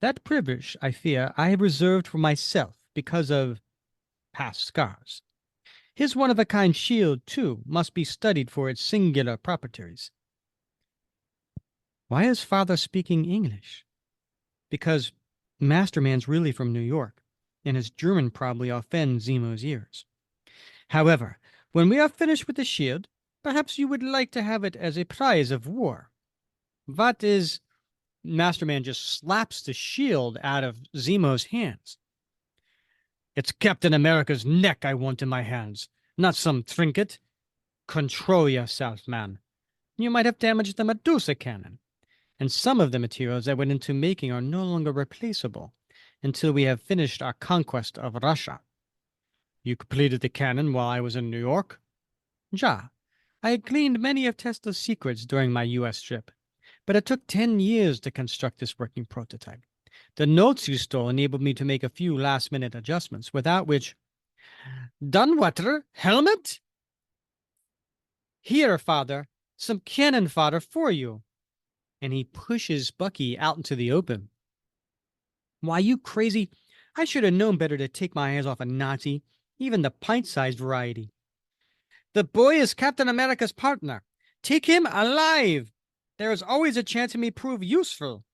S3: That privilege, I fear, I have reserved for myself because of past scars. His one-of-a-kind shield, too, must be studied for its singular properties. Why is father speaking English? Because Masterman's really from New York, and his German probably offends Zemo's ears. However, when we are finished with the shield, perhaps you would like to have it as a prize of war. What is... Masterman just slaps the shield out of Zemo's hands. It's Captain America's neck I want in my hands, not some trinket. Control yourself, man. You might have damaged the Medusa cannon, and some of the materials that went into making are no longer replaceable until we have finished our conquest of Russia. You completed the cannon while I was in New York? Ja, I gleaned many of Tesla's secrets during my U.S. trip, but it took 10 years to construct this working prototype. The notes you stole enabled me to make a few last-minute adjustments, without which... Dunwater, helmet? Here, father, some cannon fodder for you. And he pushes Bucky out into the open. Why, you crazy... I should have known better to take my eyes off a Nazi, even the pint-sized variety. The boy is Captain America's partner. Take him alive. There is always a chance he may prove useful.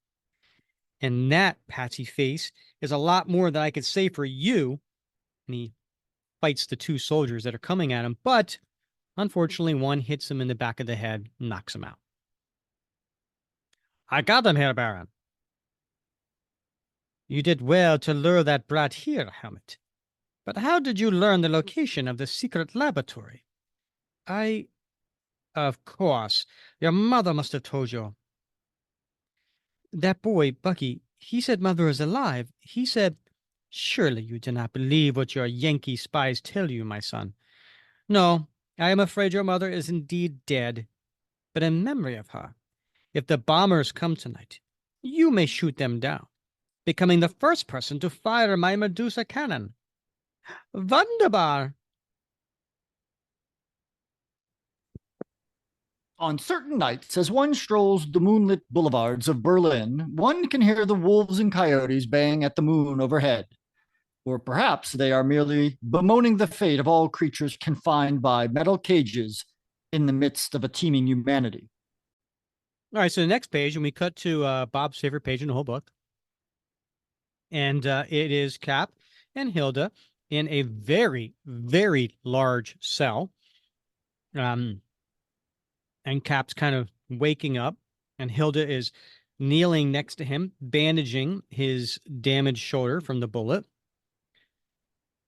S3: And that, Patsy face, is a lot more than I could say for you. And he fights the two soldiers that are coming at him, but unfortunately one hits him in the back of the head and knocks him out. I got him, Herr Baron. You did well to lure that brat here, Helmet. But how did you learn the location of the secret laboratory? Of course. Your mother must have told you. That boy, Bucky, he said mother is alive. He said, surely you do not believe what your Yankee spies tell you, my son. No, I am afraid your mother is indeed dead. But in memory of her, if the bombers come tonight, you may shoot them down, becoming the first person to fire my Medusa cannon. Wunderbar!
S4: On certain nights, as one strolls the moonlit boulevards of Berlin, one can hear the wolves and coyotes baying at the moon overhead. Or perhaps they are merely bemoaning the fate of all creatures confined by metal cages in the midst of a teeming humanity.
S3: All right, so the next page, and we cut to Bob's favorite page in the whole book. And it is Cap and Hilda in a very, very large cell. And Cap's kind of waking up, and Hilda is kneeling next to him, bandaging his damaged shoulder from the bullet.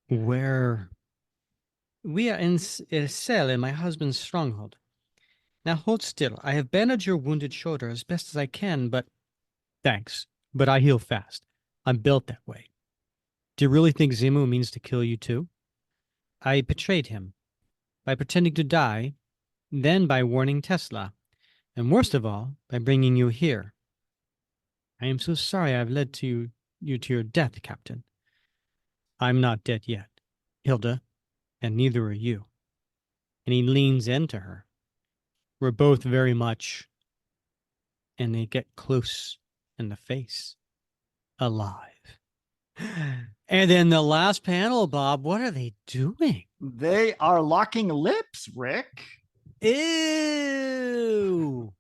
S3: Where we are in a cell in my husband's stronghold. Now hold still. I have bandaged your wounded shoulder as best as I can, but thanks. But I heal fast. I'm built that way. Do you really think Zemo means to kill you too? I betrayed him by pretending to die, then by warning Tesla, and worst of all, by bringing you here. I am so sorry I've led you to your death, Captain. I'm not dead yet, Hilda, and neither are you. And he leans into her. We're both very much, and they get close in the face, alive. And then the last panel, Bob, what are they doing?
S4: They are locking lips, Rick.
S3: Ew.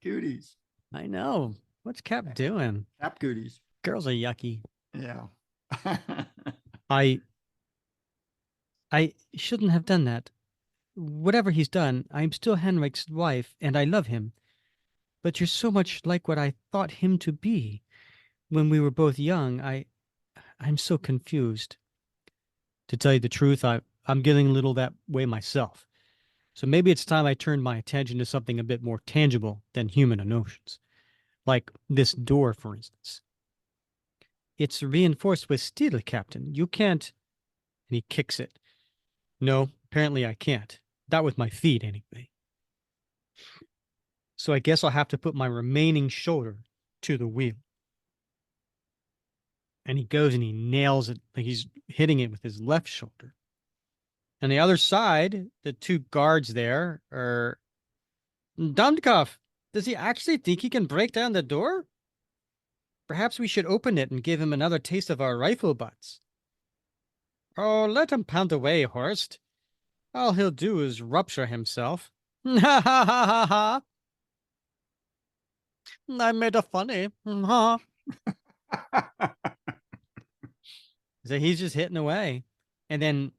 S4: Cooties.
S3: I know. What's Cap doing?
S4: Cap cooties.
S3: Girls are yucky.
S4: Yeah.
S3: I shouldn't have done that. Whatever he's done, I'm still Heinrich's wife, and I love him. But you're so much like what I thought him to be. When we were both young, I'm so confused. To tell you the truth, I'm getting a little that way myself. So maybe it's time I turned my attention to something a bit more tangible than human emotions. Like this door, for instance. It's reinforced with steel, Captain. You can't... And he kicks it. No, apparently I can't. Not with my feet, anyway. So I guess I'll have to put my remaining shoulder to the wheel. And he goes and he nails it, like he's hitting it with his left shoulder. On the other side, the two guards there are... Dummkopf, does he actually think he can break down the door? Perhaps we should open it and give him another taste of our rifle butts. Oh, let him pound away, Horst. All he'll do is rupture himself. Ha ha ha ha ha. I made a funny. Huh? So he's just hitting away. And then,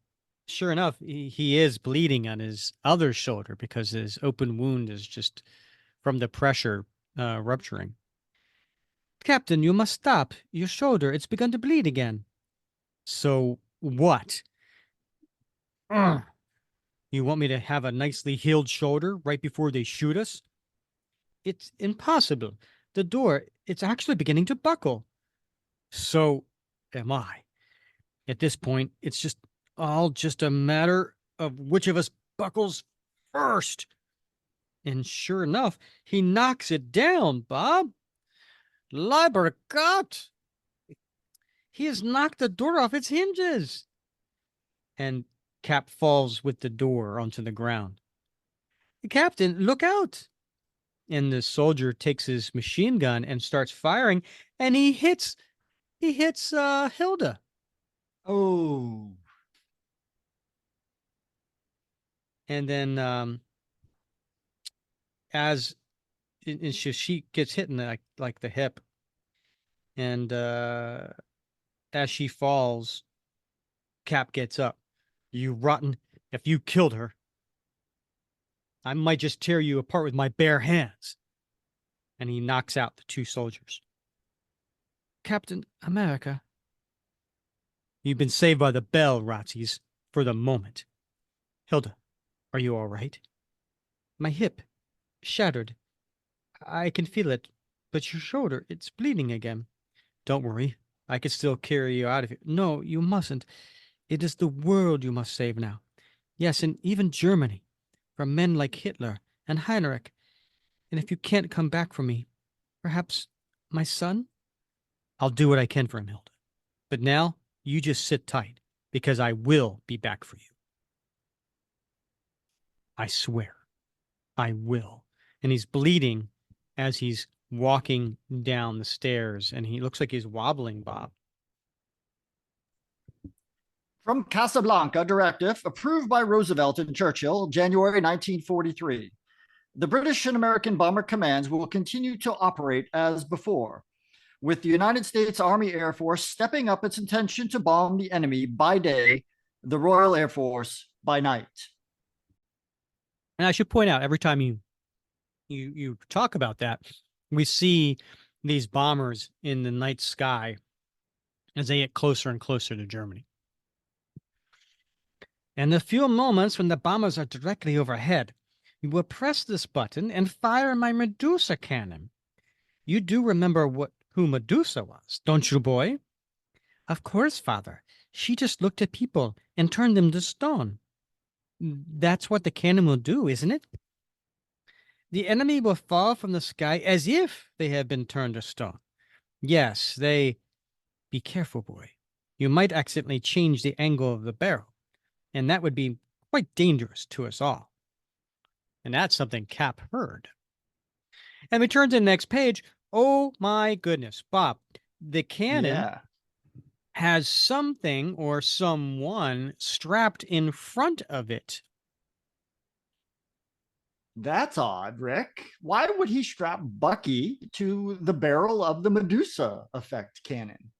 S3: sure enough, he is bleeding on his other shoulder because his open wound is just from the pressure rupturing. Captain, you must stop. Your shoulder, it's begun to bleed again. So what? You want me to have a nicely healed shoulder right before they shoot us? It's impossible. The door, it's actually beginning to buckle. So am I. At this point, it's just a matter of which of us buckles first. And sure enough, he knocks it down, Bob. Lieber Gott! He has knocked the door off its hinges. And Cap falls with the door onto the ground. Captain, look out! And the soldier takes his machine gun and starts firing, and he hits Hilda.
S4: Oh.
S3: And then as she gets hit in like the hip, and as she falls, Cap gets up. You rotten! If you killed her, I might just tear you apart with my bare hands. And he knocks out the two soldiers. Captain America. You've been saved by the bell, Razzies, for the moment. Hilda, are you all right? My hip, shattered. I can feel it, but your shoulder, it's bleeding again. Don't worry, I can still carry you out of here. No, you mustn't. It is the world you must save now. Yes, and even Germany, from men like Hitler and Heinrich. And if you can't come back for me, perhaps my son? I'll do what I can for him, Hilda. But now, you just sit tight, because I will be back for you. I swear, I will. And he's bleeding as he's walking down the stairs, and he looks like he's wobbling, Bob.
S4: From Casablanca, directive approved by Roosevelt and Churchill, January 1943. The British and American bomber commands will continue to operate as before, with the United States Army Air Force stepping up its intention to bomb the enemy by day, the Royal Air Force by night.
S3: And I should point out, every time you talk about that, we see these bombers in the night sky as they get closer and closer to Germany. And the few moments when the bombers are directly overhead, you will press this button and fire my Medusa cannon. You do remember what who Medusa was, don't you, boy? Of course, father. She just looked at people and turned them to stone. That's what the cannon will do, isn't it? The enemy will fall from the sky as if they had been turned to stone. Yes, they... Be careful, boy. You might accidentally change the angle of the barrel, and that would be quite dangerous to us all. And that's something Cap heard. And we turn to the next page. Oh my goodness, Bob. The cannon has something or someone strapped in front of it.
S4: That's odd, Rick. Why would he strap Bucky to the barrel of the Medusa Effect cannon?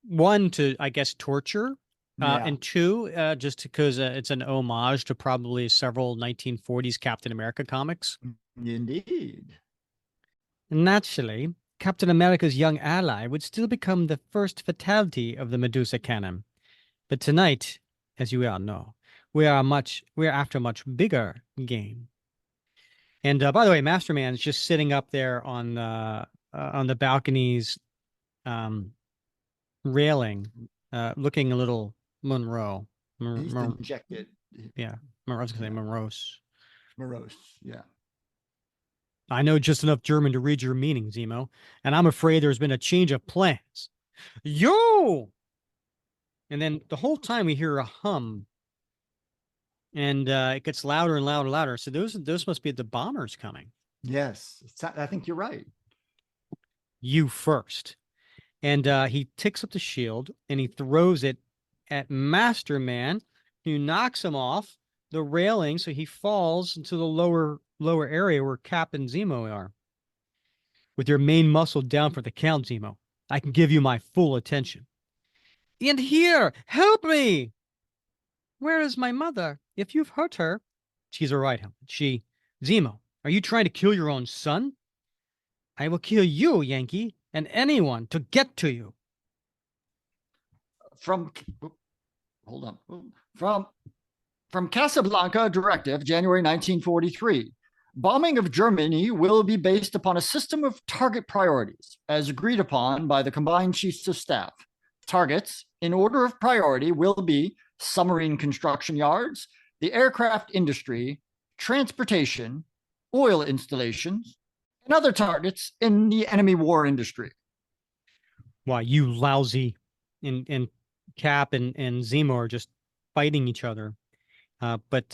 S3: One, to, I guess, torture. And two, just because it's an homage to probably several 1940s Captain America comics.
S4: Indeed.
S3: Naturally, Captain America's young ally would still become the first fatality of the Medusa cannon. But tonight, as you all know, we're after a much bigger game. And by the way, Masterman's just sitting up there on the balcony's railing, looking a little Monroe.
S4: He's dejected.
S3: Yeah, I was going to say morose.
S4: Morose, yeah.
S3: I know just enough German to read your meaning, Zemo, and I'm afraid there's been a change of plans. Yo! And then the whole time we hear a hum, and it gets louder and louder and louder. So those must be the bombers coming.
S4: Yes, I think you're right.
S3: You first. And he takes up the shield and he throws it at Masterman, who knocks him off the railing, so he falls into the lower area where Cap and Zemo are. With your main muscle down for the count, Zemo, I can give you my full attention. And here, help me! Where is my mother? If you've hurt her... She's all right, Helmet. Zemo, are you trying to kill your own son? I will kill you, Yankee, and anyone to get to you.
S4: From Casablanca Directive, January 1943. Bombing of Germany will be based upon a system of target priorities, as agreed upon by the combined chiefs of staff. Targets, in order of priority, will be submarine construction yards, the aircraft industry, transportation, oil installations, and other targets in the enemy war industry.
S3: Why, you lousy, and Cap and Zemo are just fighting each other. But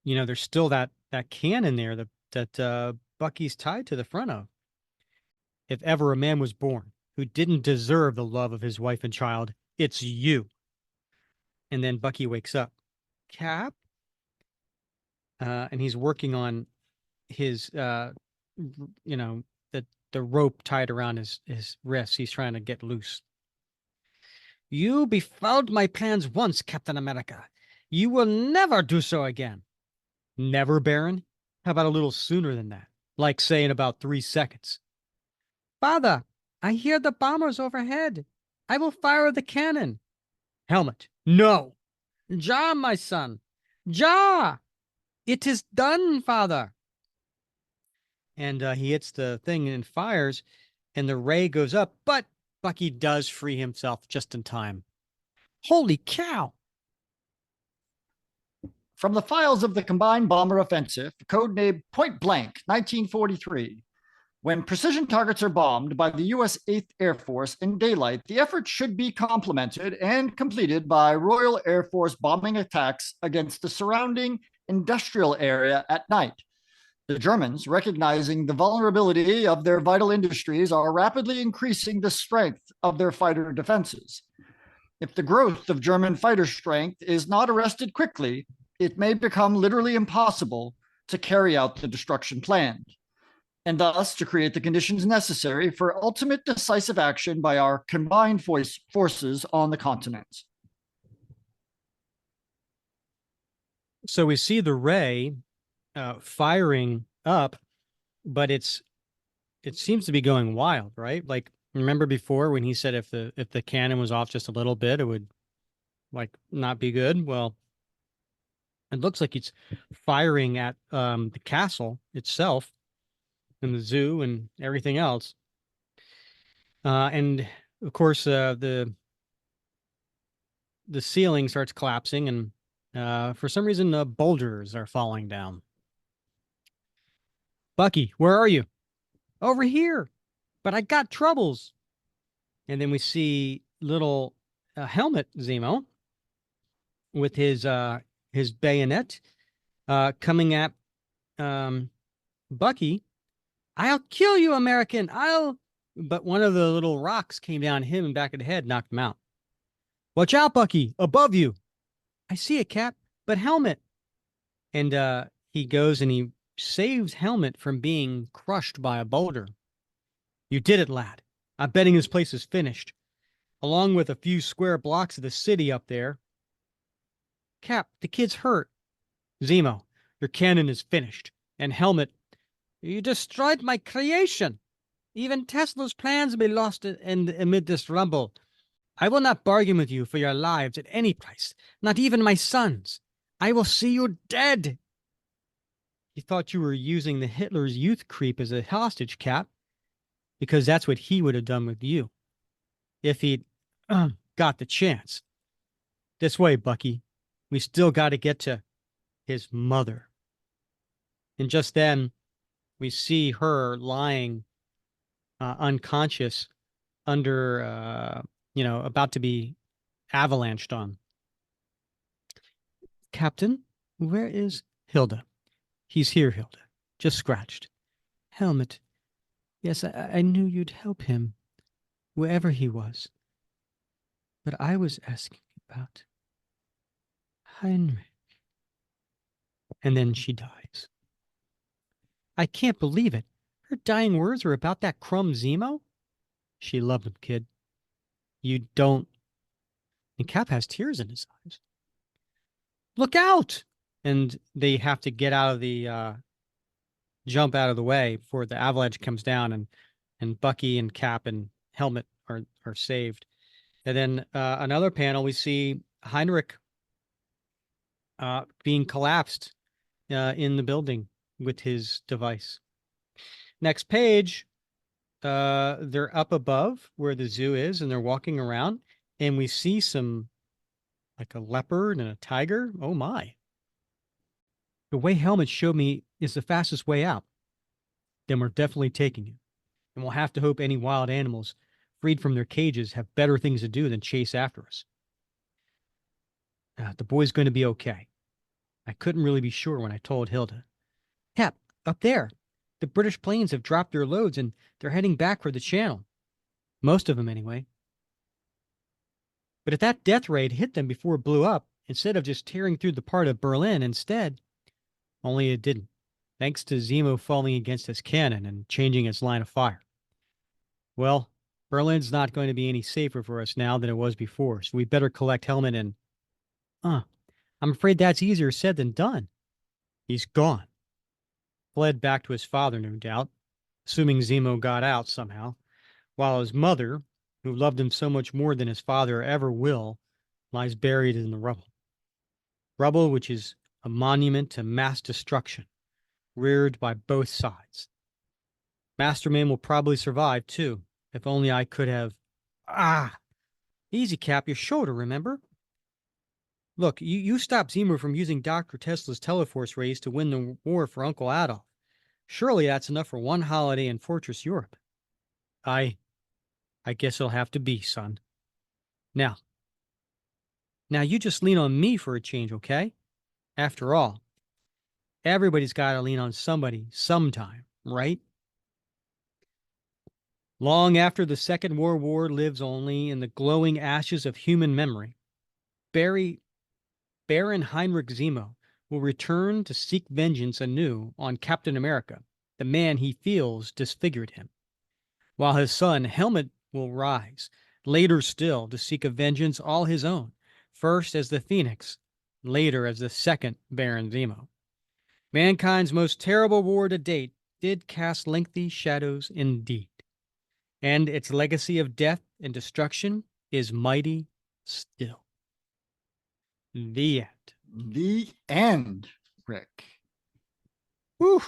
S3: there's still that cannon there that Bucky's tied to the front of. If ever a man was born who didn't deserve the love of his wife and child, it's you. And then Bucky wakes up. Cap? And he's working on his, the rope tied around his wrists. He's trying to get loose. You befouled my plans once, Captain America. You will never do so again. Never, Baron? How about a little sooner than that? Like, say, in about 3 seconds. Father, I hear the bombers overhead. I will fire the cannon. Helmet, no. Ja, my son. Ja! It is done, father. And he hits the thing and fires, and the ray goes up, but Bucky does free himself just in time. Holy cow!
S4: From the files of the Combined Bomber Offensive, codenamed Point Blank, 1943. When precision targets are bombed by the U.S. 8th Air Force in daylight, the effort should be complemented and completed by Royal Air Force bombing attacks against the surrounding industrial area at night. The Germans, recognizing the vulnerability of their vital industries, are rapidly increasing the strength of their fighter defenses. If the growth of German fighter strength is not arrested quickly, it may become literally impossible to carry out the destruction planned, and thus to create the conditions necessary for ultimate decisive action by our combined forces on the continent.
S3: So we see the ray firing up, but it seems to be going wild, right? Like, remember before when he said if the cannon was off just a little bit, it would not be good? Well, it looks like it's firing at the castle itself and the zoo and everything else. And of course, the ceiling starts collapsing, and for some reason, boulders are falling down. Bucky, where are you? Over here, but I got troubles. And then we see little helmet Zemo with his bayonet coming at Bucky. I'll kill you, American. But one of the little rocks came down him and back of the head, knocked him out. Watch out, Bucky, above you. I see it, Cap, but Helmet. And he goes and he saves Helmet from being crushed by a boulder. You did it, lad. I'm betting this place is finished, along with a few square blocks of the city up there. Cap, the kid's hurt. Zemo, your cannon is finished. And Helmet, you destroyed my creation. Even Tesla's plans may be lost amid this rumble. I will not bargain with you for your lives at any price, not even my son's. I will see you dead. You thought you were using the Hitler's youth creep as a hostage, Cap, because that's what he would have done with you if he'd got the chance. This way, Bucky. We still got to get to his mother. And just then, we see her lying unconscious under, about to be avalanched on. Captain, where is Hilda? He's here, Hilda. Just scratched. Helmet. Yes, I knew you'd help him, wherever he was. But I was asking about Heinrich. And then she dies. I can't believe it. Her dying words were about that crumb Zemo? She loved him, kid. You don't. And Cap has tears in his eyes. Look out! And they have to get out of the, jump out of the way before the avalanche comes down, and Bucky and Cap and Helmet are saved. And then another panel, we see Heinrich being collapsed in the building with his device. Next page, they're up above where the zoo is, and they're walking around, and we see some, like a leopard and a tiger. Oh my. The way Helmet showed me is the fastest way out. Then we're definitely taking it. And we'll have to hope any wild animals freed from their cages have better things to do than chase after us. The boy's going to be okay. I couldn't really be sure when I told Hilda. Cap, up there. The British planes have dropped their loads and they're heading back for the channel. Most of them, anyway. But if that death ray hit them before it blew up, instead of just tearing through the part of Berlin instead, only it didn't, thanks to Zemo falling against his cannon and changing its line of fire. Well, Berlin's not going to be any safer for us now than it was before, so we better collect Helmet and... I'm afraid that's easier said than done. He's gone. Fled back to his father, no doubt, assuming Zemo got out somehow, while his mother, who loved him so much more than his father ever will, lies buried in the rubble. Rubble which is a monument to mass destruction, reared by both sides. Masterman will probably survive, too, if only I could have... Easy, Cap, your shoulder, remember? Look, you stopped Zemo from using Dr. Tesla's Teleforce rays to win the war for Uncle Adolf. Surely that's enough for one holiday in Fortress Europe. I guess it'll have to be, son. Now you just lean on me for a change, okay? After all, everybody's got to lean on somebody sometime, right? Long after the Second World War lives only in the glowing ashes of human memory, Baron Heinrich Zemo will return to seek vengeance anew on Captain America, the man he feels disfigured him, while his son Helmet will rise, later still, to seek a vengeance all his own, first as the Phoenix, later as the second Baron Zemo. Mankind's most terrible war to date did cast lengthy shadows indeed, and its legacy of death and destruction is mighty still. The end.
S4: The end, Rick.
S3: Whew.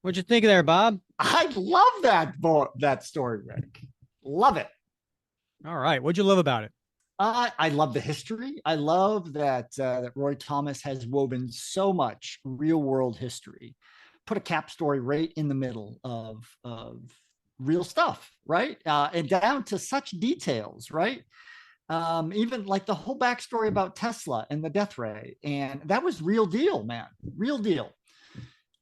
S3: What'd you think of there, Bob?
S4: I love that story, Rick. Love it.
S3: All right. What'd you love about it?
S4: I love the history. I love that that Roy Thomas has woven so much real world history, put a Cap story right in the middle of real stuff, right? And down to such details, right? Even like the whole backstory about Tesla and the death ray, and that was real deal, man, real deal.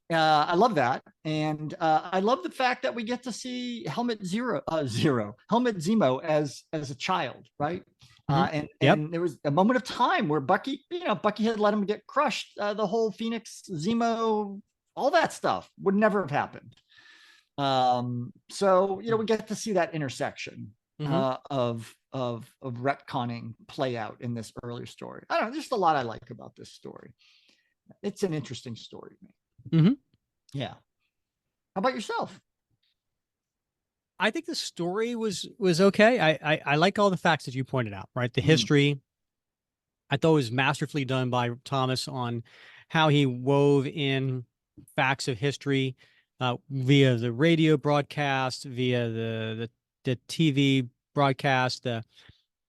S4: I love that, and I love the fact that we get to see Helmet Zemo as a child, right? And there was a moment of time where Bucky had let him get crushed. The whole Phoenix Zemo, all that stuff would never have happened. So we get to see that intersection of retconning play out in this earlier story. I don't know. There's a lot I like about this story. It's an interesting story. Yeah. How about yourself?
S3: I think the story was okay. I like all the facts that you pointed out, right? The history, I thought was masterfully done by Thomas on how he wove in facts of history via the radio broadcast, via the TV broadcast, the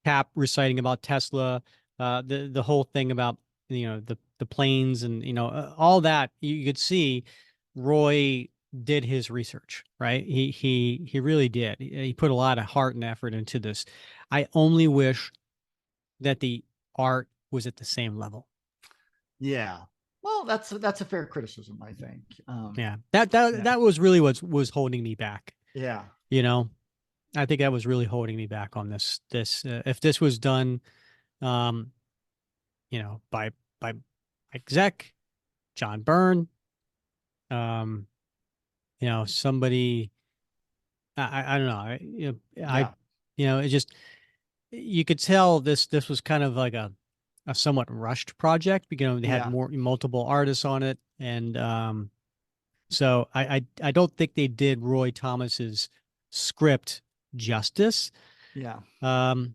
S3: Cap reciting about Tesla, the whole thing about the planes and all that. You could see Roy did his research, right? He really did. He put a lot of heart and effort into this. I only wish that the art was at the same level.
S4: Yeah. Well, that's a fair criticism, I think.
S3: Yeah. That was really what was holding me back.
S4: Yeah.
S3: I think that was really holding me back on this. If this was done, by exec John Byrne, somebody, I don't know, it just, you could tell this was kind of like a somewhat rushed project. They had multiple artists on it, and so I don't think they did Roy Thomas's script justice.
S4: Yeah.
S3: And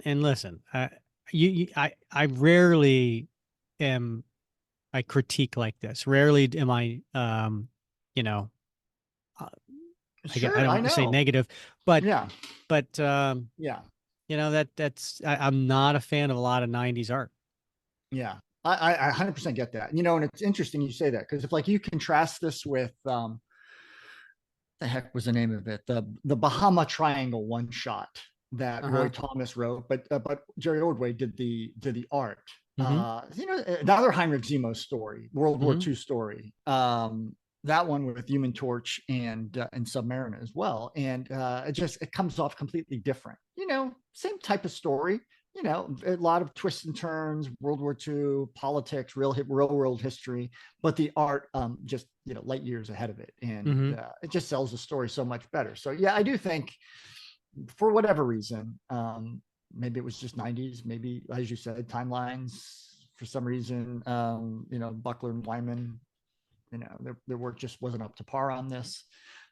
S3: listen, I rarely am I critique like this. Rarely am I
S4: Sure,
S3: I don't want to say negative, but I'm not a fan of a lot of 90s art.
S4: Yeah. I 100% get that. And it's interesting you say that, because if you contrast this with the heck was the name of it? The Bahama Triangle one shot that Roy Thomas wrote, but Jerry Ordway did the art. Another Heinrich Zemo story, World War II story. That one with Human Torch and Submariner as well, and it comes off completely different. Same type of story. A lot of twists and turns, World War II, politics, real world history, but the art just light years ahead of it, and it just sells the story so much better. So yeah, I do think, for whatever reason, maybe it was just 90s, maybe, as you said, timelines for some reason, Buckler and Wyman, their work just wasn't up to par on this.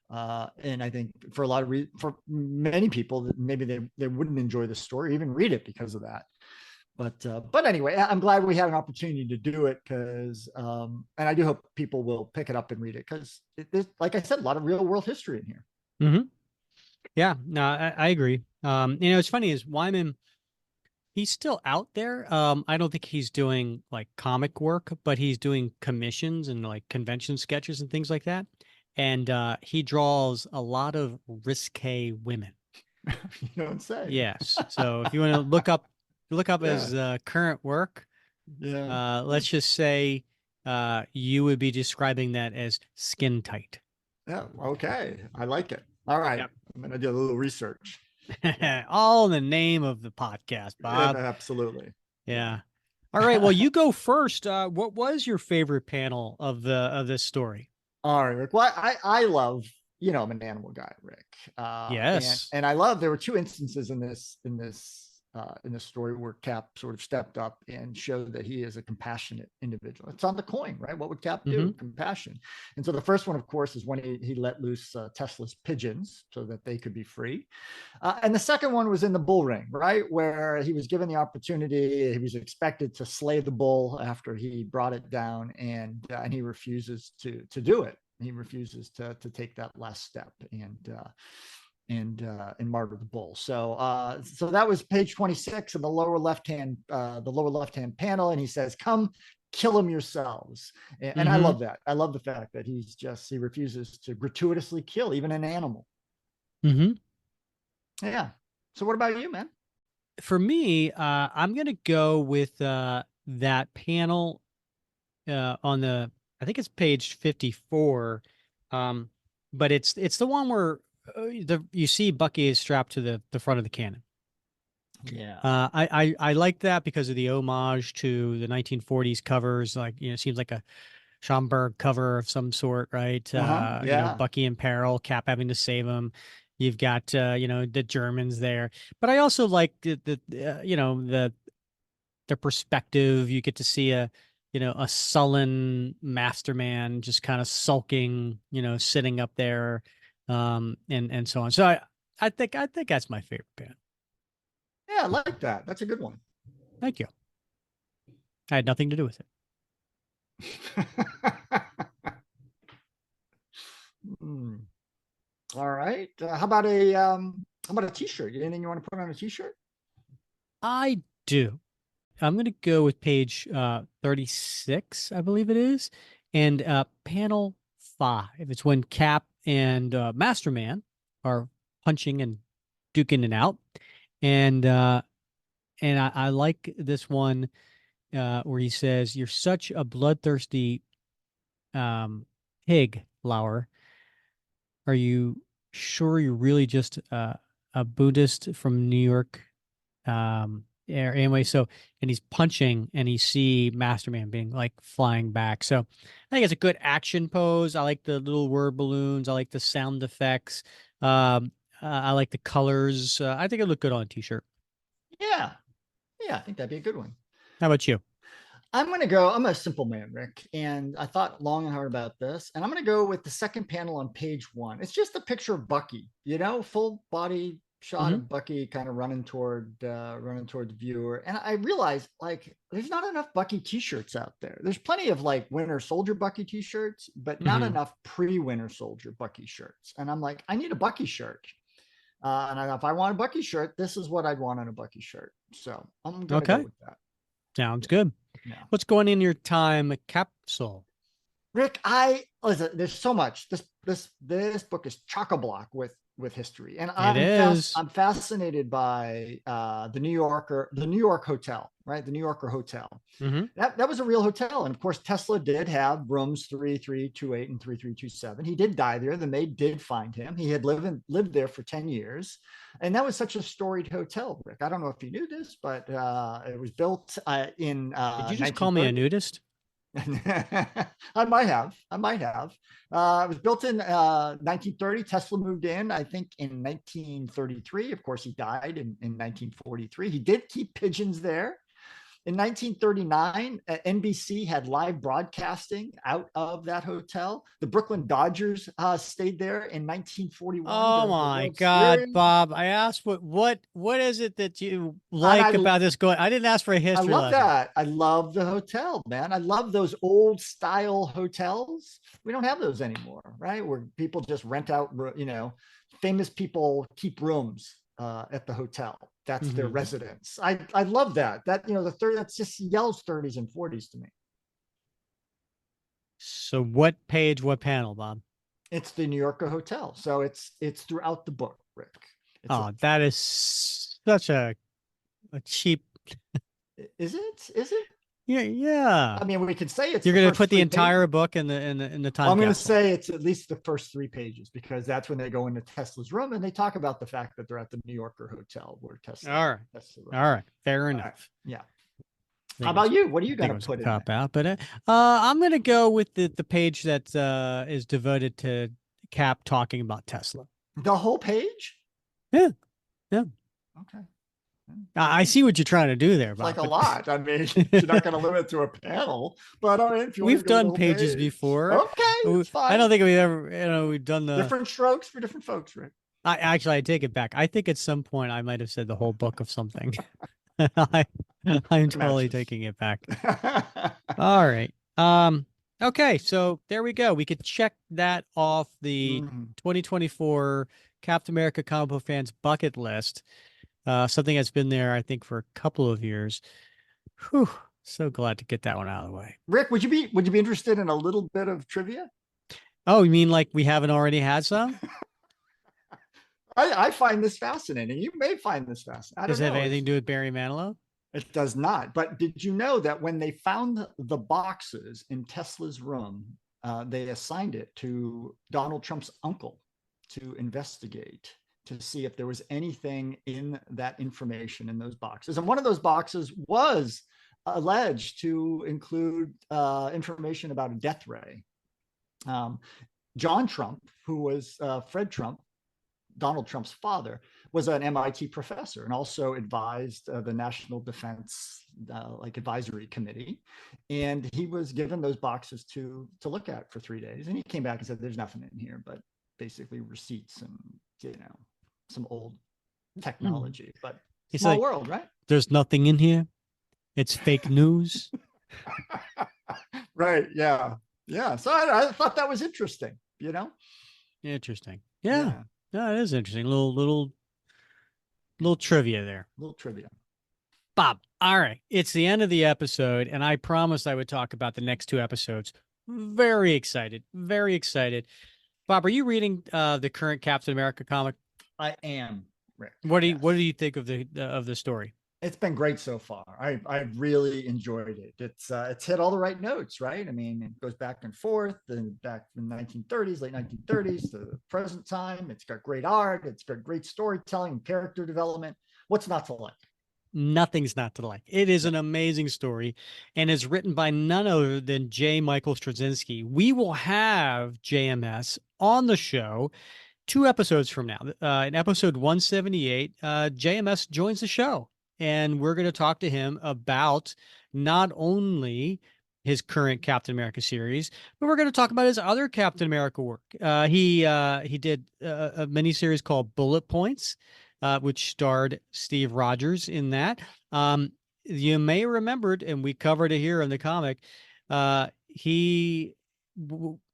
S4: And I think for for many people, maybe they wouldn't enjoy the story, even read it because of that. But anyway, I'm glad we had an opportunity to do it, because and I do hope people will pick it up and read it, because there's, like I said, a lot of real world history in here.
S3: Yeah, no, I agree. It's funny is Wyman, he's still out there. I don't think he's doing like comic work, but he's doing commissions and like convention sketches and things like that. And he draws a lot of risque women.
S4: You don't say.
S3: Yes. So if you want to look up his current work, let's just say you would be describing that as skin tight.
S4: Yeah. Okay. I like it. All right. Yep. I'm going to do a little research.
S3: All in the name of the podcast, Bob.
S4: Yeah, absolutely.
S3: Yeah. All right. Well, you go first. What was your favorite panel of this story?
S4: All right, Rick. Well, I love, I'm an animal guy, Rick.
S3: Yes.
S4: And I love, there were two instances in this story where Cap sort of stepped up and showed that he is a compassionate individual. It's on the coin, right? What would Cap do? Compassion. And so the first one, of course, is when he let loose Tesla's pigeons so that they could be free. And the second one was in the bull ring, right? Where he was given the opportunity, he was expected to slay the bull after he brought it down, and he refuses to do it. He refuses to take that last step. and Martyr the Bull. So so that was page 26 in the lower left hand panel, and he says, "Come kill him yourselves." And I love that. I love the fact that he refuses to gratuitously kill even an animal. Yeah. So what about you, man?
S3: For me, I'm gonna go with that panel on I think it's page 54, but it's the one where you see Bucky is strapped to the front of the cannon.
S4: Yeah.
S3: I like that because of the homage to the 1940s covers. Like, it seems like a Schomburg cover of some sort, right?
S4: Yeah.
S3: Bucky in peril, Cap having to save him. You've got the Germans there, but I also like the perspective. You get to see a sullen masterman just kind of sulking, sitting up there, and so on. So I think that's my favorite band.
S4: Yeah, I like that. That's a good one.
S3: Thank you. I had nothing to do with it.
S4: All right. How about a t-shirt? Anything you want to put on a t-shirt?
S3: I do. I'm going to go with page 36, I believe it is, and panel 5. It's when Cap and Masterman are punching and duking it out, and I like this one where he says, "You're such a bloodthirsty pig, Lauer. Are you sure you're really just a Buddhist from New York?" Anyway, and he's punching, and you see Masterman being like flying back. So I think it's a good action pose. I like the little word balloons. I like the sound effects. I like the colors. I think it looked good on a t-shirt.
S4: Yeah, I think that'd be a good one.
S3: How about you?
S4: I'm a simple man, Rick, and I thought long and hard about this, and I'm going to go with the second panel on page 1. It's just a picture of Bucky, full body shot of Bucky kind of running toward the viewer. And I realized, like, there's not enough Bucky t-shirts out there. There's plenty of like Winter Soldier Bucky t-shirts, but not enough pre-Winter Soldier Bucky shirts. And I'm like, I need a Bucky shirt. And if I want a Bucky shirt, this is what I'd want on a Bucky shirt. So I'm going to go with that.
S3: Sounds good. Yeah. What's going in your time capsule?
S4: Rick, listen, there's so much. This book is chock-a-block with history, and I'm fascinated by the New York hotel, right? The New Yorker hotel. That was a real hotel, and of course Tesla did have rooms 3328 and 3327. He did die there. The maid did find him. He had lived there for 10 years, and that was such a storied hotel, Rick. I don't know if you knew this, but it was built in.
S3: Did you just call me a nudist?
S4: I might have. It was built in 1930. Tesla moved in, I think, in 1933. Of course, he died in 1943. He did keep pigeons there. In 1939, NBC had live broadcasting out of that hotel. The Brooklyn Dodgers stayed there in 1941.
S3: Oh my God, Bob! I asked what is it that you like about this? I didn't ask for a history.
S4: I love that. I love the hotel, man. I love those old style hotels. We don't have those anymore, right? Where people just rent out. Famous people keep rooms at the hotel. That's their residence. I love that. That that just yells 30s and 40s to me.
S3: So what page, what panel, Bob?
S4: It's the New Yorker hotel. So it's throughout the book, Rick.
S3: That is such a cheap.
S4: Is it?
S3: Yeah.
S4: I mean, we could say it's.
S3: You're going to put the entire book in the time.
S4: I'm going to say it's at least the first 3 pages, because that's when they go into Tesla's room and they talk about the fact that they're at the New Yorker hotel where Tesla.
S3: All right. Fair enough.
S4: Yeah. How about you? What are you going to put in?
S3: Cop out, but I'm going to go with the page that is devoted to Cap talking about Tesla.
S4: The whole page?
S3: Yeah.
S4: Okay.
S3: I see what you're trying to do there, Bob.
S4: Like a lot. I mean, you're not going to limit it to a panel, but all right,
S3: we've done pages before.
S4: Okay, it's fine.
S3: I don't think we've done the
S4: different strokes for different folks, Rick.
S3: I take it back. I think at some point I might have said the whole book of something. I'm totally taking it back. All right. Okay, so there we go. We could check that off the 2024 Captain America comic book fans bucket list. Something that's been there, I think, for a couple of years. Whew, so glad to get that one out of the way.
S4: Rick, would you be interested in a little bit of trivia?
S3: Oh, you mean like we haven't already had some?
S4: I find this fascinating. You may find this fascinating.
S3: Does it have anything to do with Barry Manilow?
S4: It does not. But did you know that when they found the boxes in Tesla's room, they assigned it to Donald Trump's uncle to investigate, to see if there was anything in that information in those boxes. And one of those boxes was alleged to include information about a death ray. John Trump, who was Fred Trump, Donald Trump's father, was an MIT professor and also advised the National Defense Advisory Committee. And he was given those boxes to look at for 3 days. And he came back and said, there's nothing in here, but basically receipts and, some old technology. But it's small world, right?
S3: There's nothing in here. It's fake news.
S4: Right. Yeah. Yeah. So I thought that was interesting,
S3: Interesting. Yeah. Yeah, it is interesting. Little trivia there.
S4: Little trivia.
S3: Bob, all right. It's the end of the episode, and I promised I would talk about the next 2 episodes. Very excited. Very excited. Bob, are you reading the current Captain America comic?
S4: I am, Rick.
S3: What do you think of the story?
S4: It's been great so far. I really enjoyed it. It's hit all the right notes, right? I mean, it goes back and forth, and back from the 1930s, late 1930s to the present time. It's got great art. It's got great storytelling, character development. What's not to like?
S3: Nothing's not to like. It is an amazing story, and is written by none other than J. Michael Straczynski. We will have JMS on the show 2 episodes from now. In episode 178, JMS joins the show. And we're going to talk to him about not only his current Captain America series, but we're going to talk about his other Captain America work. He did a miniseries called Bullet Points, which starred Steve Rogers in that. You may remembered, and we covered it here in the comic, he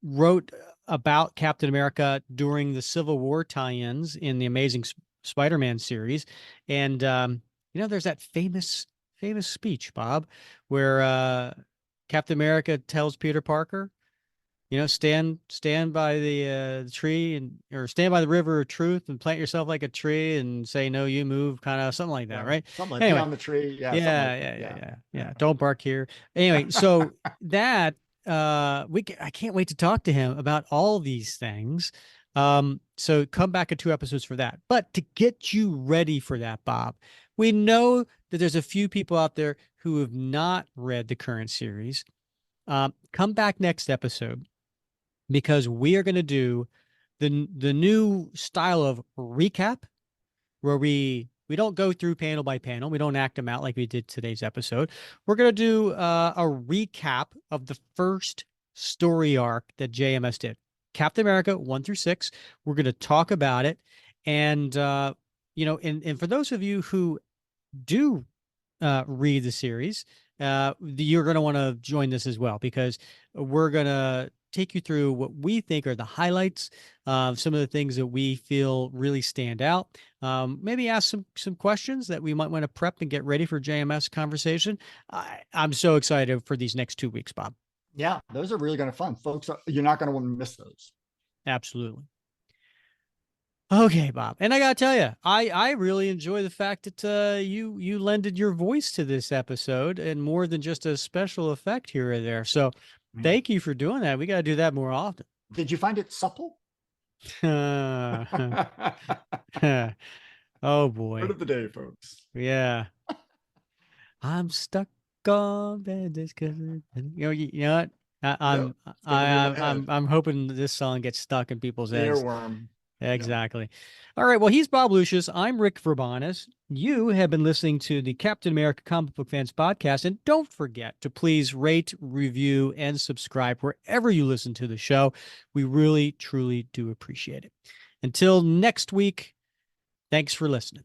S3: wrote about Captain America during the Civil War tie-ins in the Amazing Spider-Man series. And there's that famous speech, Bob, where Captain America tells Peter Parker, stand by the tree or stand by the river of truth and plant yourself like a tree and say, no, you move, kind of something like that, right?
S4: Something like anyway, on the tree.
S3: Yeah. Don't bark here. Anyway, so that I can't wait to talk to him about all these things. So come back in 2 episodes for that. But to get you ready for that, Bob, we know that there's a few people out there who have not read the current series. Come back next episode, because we are going to do the new style of recap, where we don't go through panel by panel. We don't act them out like we did today's episode. We're going to do a recap of the first story arc that JMS did. Captain America 1 through 6. We're going to talk about it. And, and for those of you who do read the series, you're going to want to join this as well, because we're going to take you through what we think are the highlights, some of the things that we feel really stand out. Maybe ask some questions that we might want to prep and get ready for JMS conversation. I'm so excited for these next 2 weeks, Bob.
S4: Yeah, those are really going to be fun, folks. You're not going to want to miss those.
S3: Absolutely. Okay, Bob. And I got to tell you, I really enjoy the fact that you lended your voice to this episode, and more than just a special effect here or there. So thank you for doing that. We got to do that more often.
S4: Did you find it supple?
S3: Oh, boy.
S4: Word of the day, folks.
S3: Yeah. I'm stuck on bed. You know what? I'm hoping this song gets stuck in people's heads.
S4: Earworm.
S3: Exactly. Yeah. All right. Well, he's Bob Lucius. I'm Rick Verbanis. You have been listening to the Captain America Comic Book Fans podcast. And don't forget to please rate, review, and subscribe wherever you listen to the show. We really, truly do appreciate it. Until next week, thanks for listening.